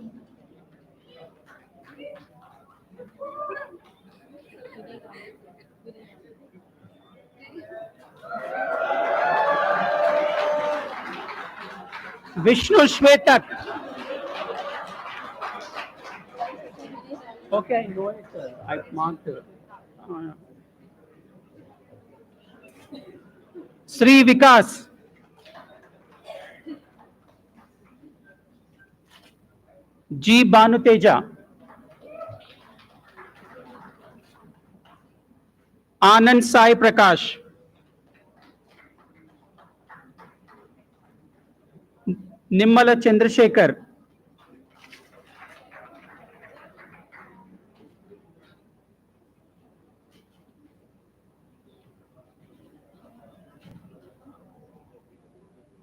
Vishnu Shvetak. Okay, I know it. I marked it. Sri Vikas. G. Banuteja. Anand Sai Prakash. Nimmala Chandrasekhar.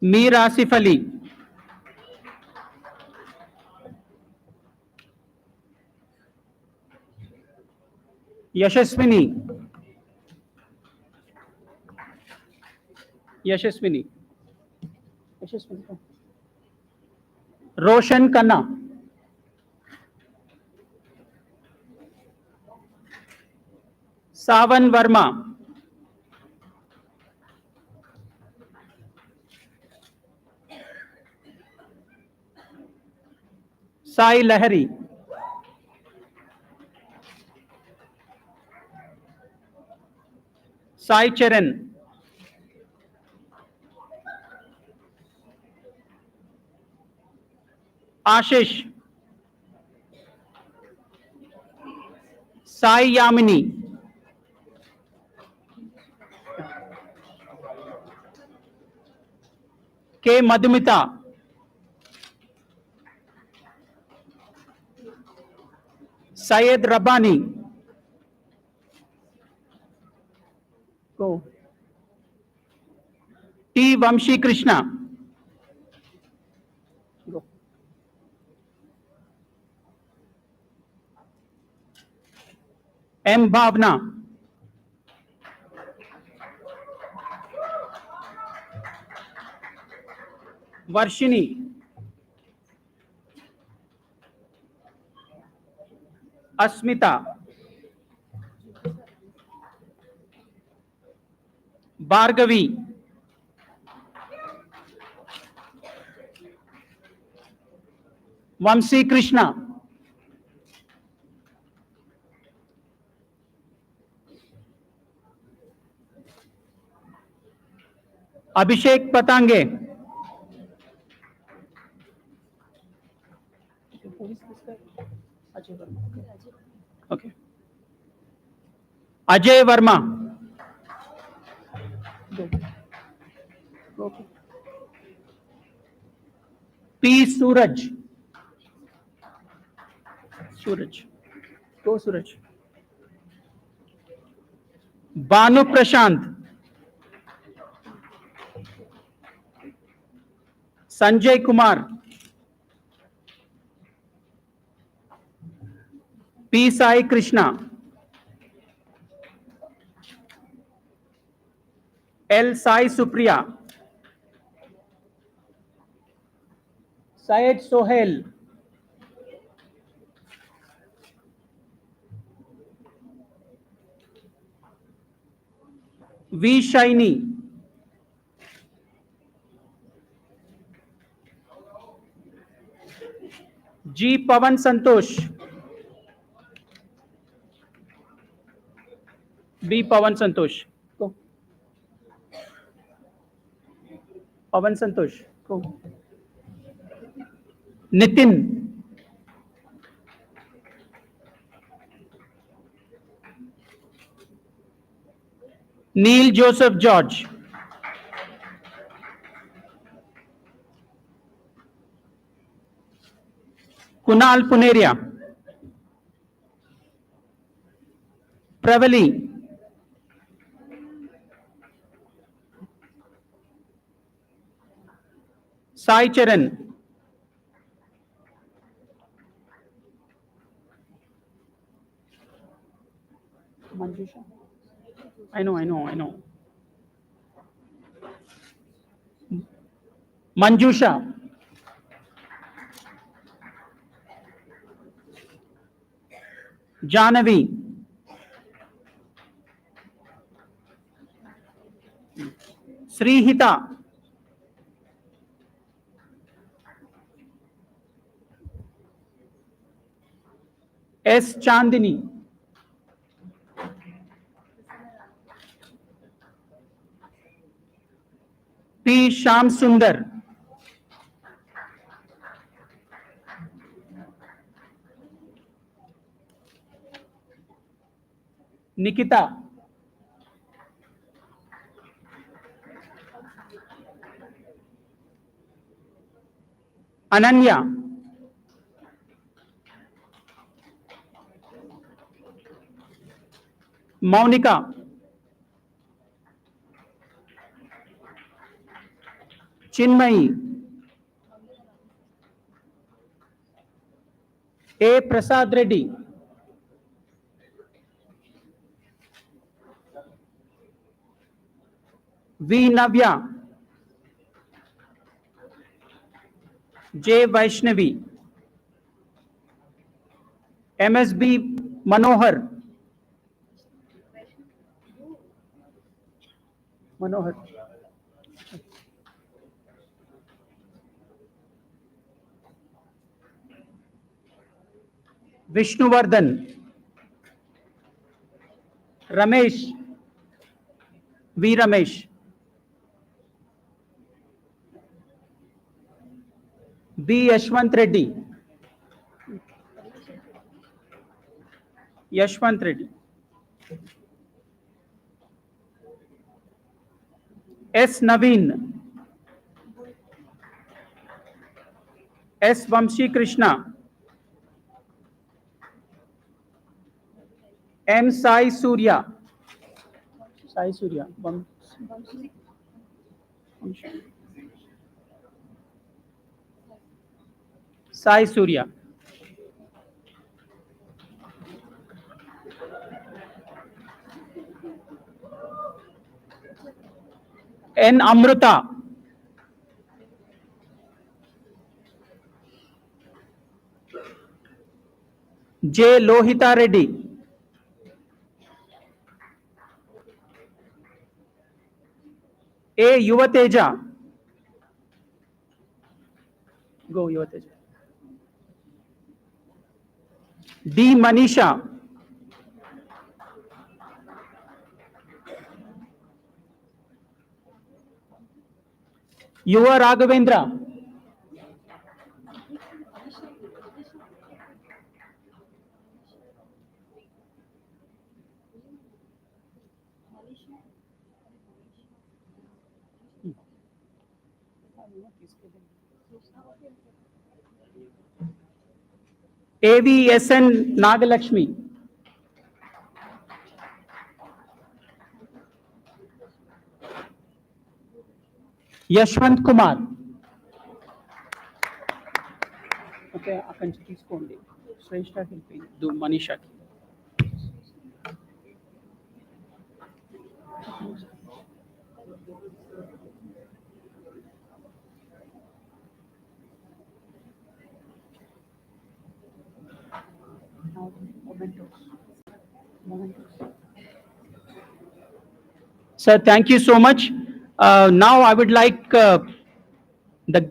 Mir Asif Ali. Yashaswini. Yashaswini. Yashaswini. Roshan Khanna. Savan Verma. Sai Lahari, Sai Charan, Ashish, Sai Yamini, K. Madhumita, Syed Rabbani, go. T. Vamshi Krishna, go. M. Bhavna, Varshini, Asmita, Bhargavi, Vamsi Krishna, Abhishek Patange, okay. Ajay Verma, okay. P. Suraj, Suraj, go Suraj. Banu Prashant, Sanjay Kumar, P. Sai Krishna, L. Sai Supriya, Syed Sohail, V. Shiny, G. Pavan Santosh, B. Pavan Santosh, go. Pavan Santosh, go. Nitin, Neil Joseph George, Kunal Puneria, Pravali, Sai Charan, Manjusha, I know. Manjusha, Janavi, Srihita, S. Chandini, P. Sham Sundar, Nikita, Ananya, Monica, Chinmayi, A. Prasad Reddy, V. Navya, J. Vaishnavi, MSB Manohar, Vishnuvardhan, Ramesh, V. Ramesh, B. Yashwant Reddy, Yashwant Reddy, S. Naveen, S. Vamshi Krishna, M. Sai Surya, Sai Surya, Sai Surya, N. Amruta, J. Lohita Reddy, A. Yuvateja, go Yuvateja, D. Manisha, Yuva Raghavendra, AVSN Nagalakshmi, Yashwant Kumar. Okay, అక్కడి నుంచి తీసుకోండి శ్రేష్ఠ వెళ్ళిపోయింది మనీషాకి. Sir, thank you so much. Now I would like the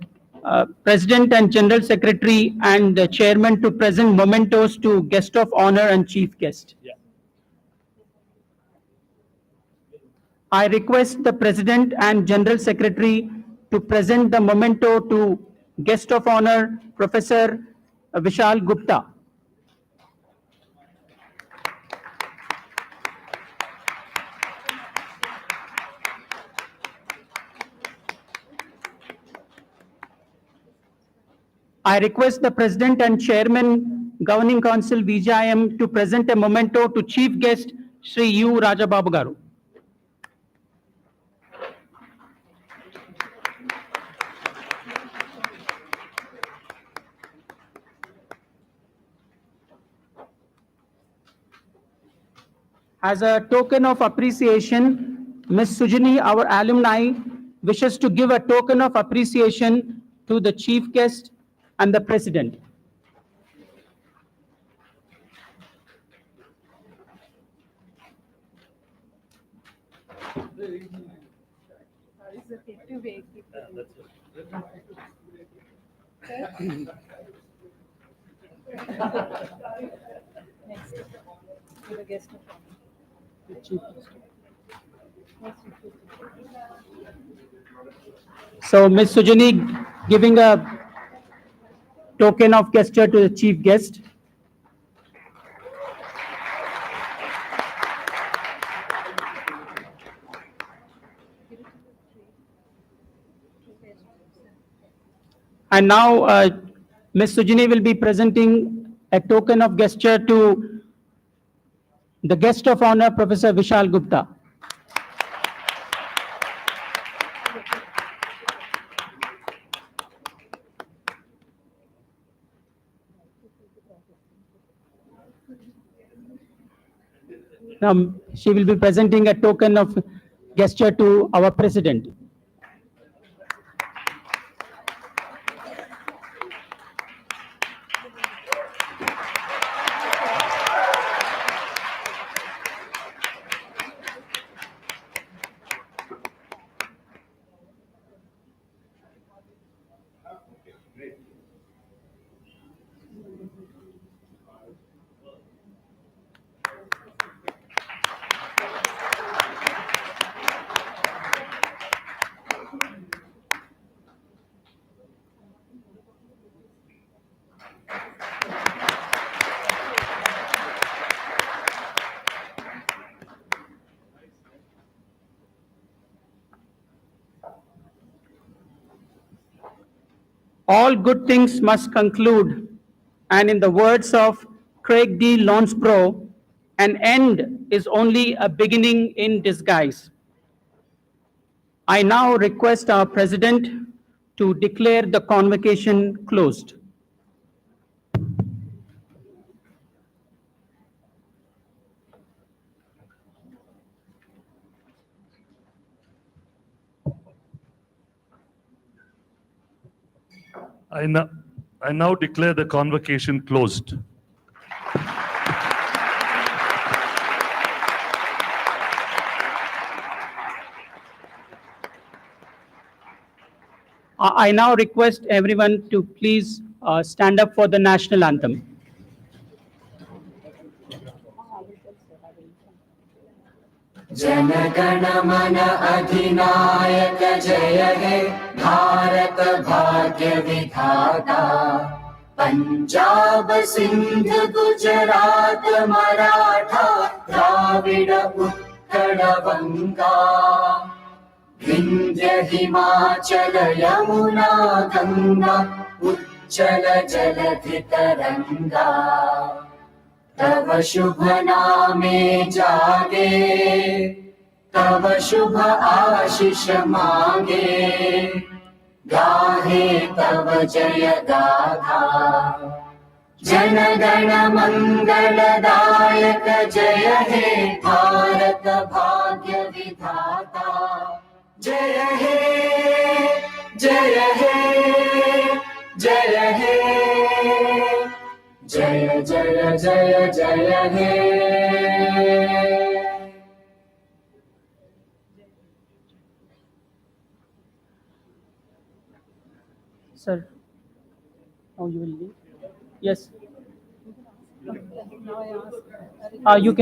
President and General Secretary and the Chairman to present mementos to guest of honor and chief guest. Yeah. I request the President and General Secretary to present the memento to guest of honor, Professor Vishal Gupta. I request the President and Chairman, Governing Council, VJIM, to present a memento to Chief Guest, Sri U. Rajababu Garu. As a token of appreciation, Ms. Sujani, our alumni, wishes to give a token of appreciation to the Chief Guest and the President. So, Ms. Sujani giving a token of gesture to the Chief Guest. And now, Ms. Sujani will be presenting a token of gesture to the guest of honor, Professor Vishal Gupta. Now, she will be presenting a token of gesture to our President. all good things must conclude, and in the words of Craig D. Lonsbro, an end is only a beginning in disguise. I now request our President to declare the convocation closed. I now declare the convocation closed. I now request everyone to please stand up for the national anthem. जनगण मन अधिनायक जय हे भारत भाग्य विधाता पंजाब सिंध गुजरात मराठा द्राविड उत्कल बंगा विंध्य हिमाचल यमुना गंगा उच्चल जलधि तरंगा तव शुभ नामे जागे तव शुभ आशीष मांगे गाहे तव जय गाथा जनगण मंगलदायक जय हे भारत भाग्य विधाता जय हे जय हे जय हे जय जय जय जय हे Sir, now you will leave. Yes. You can.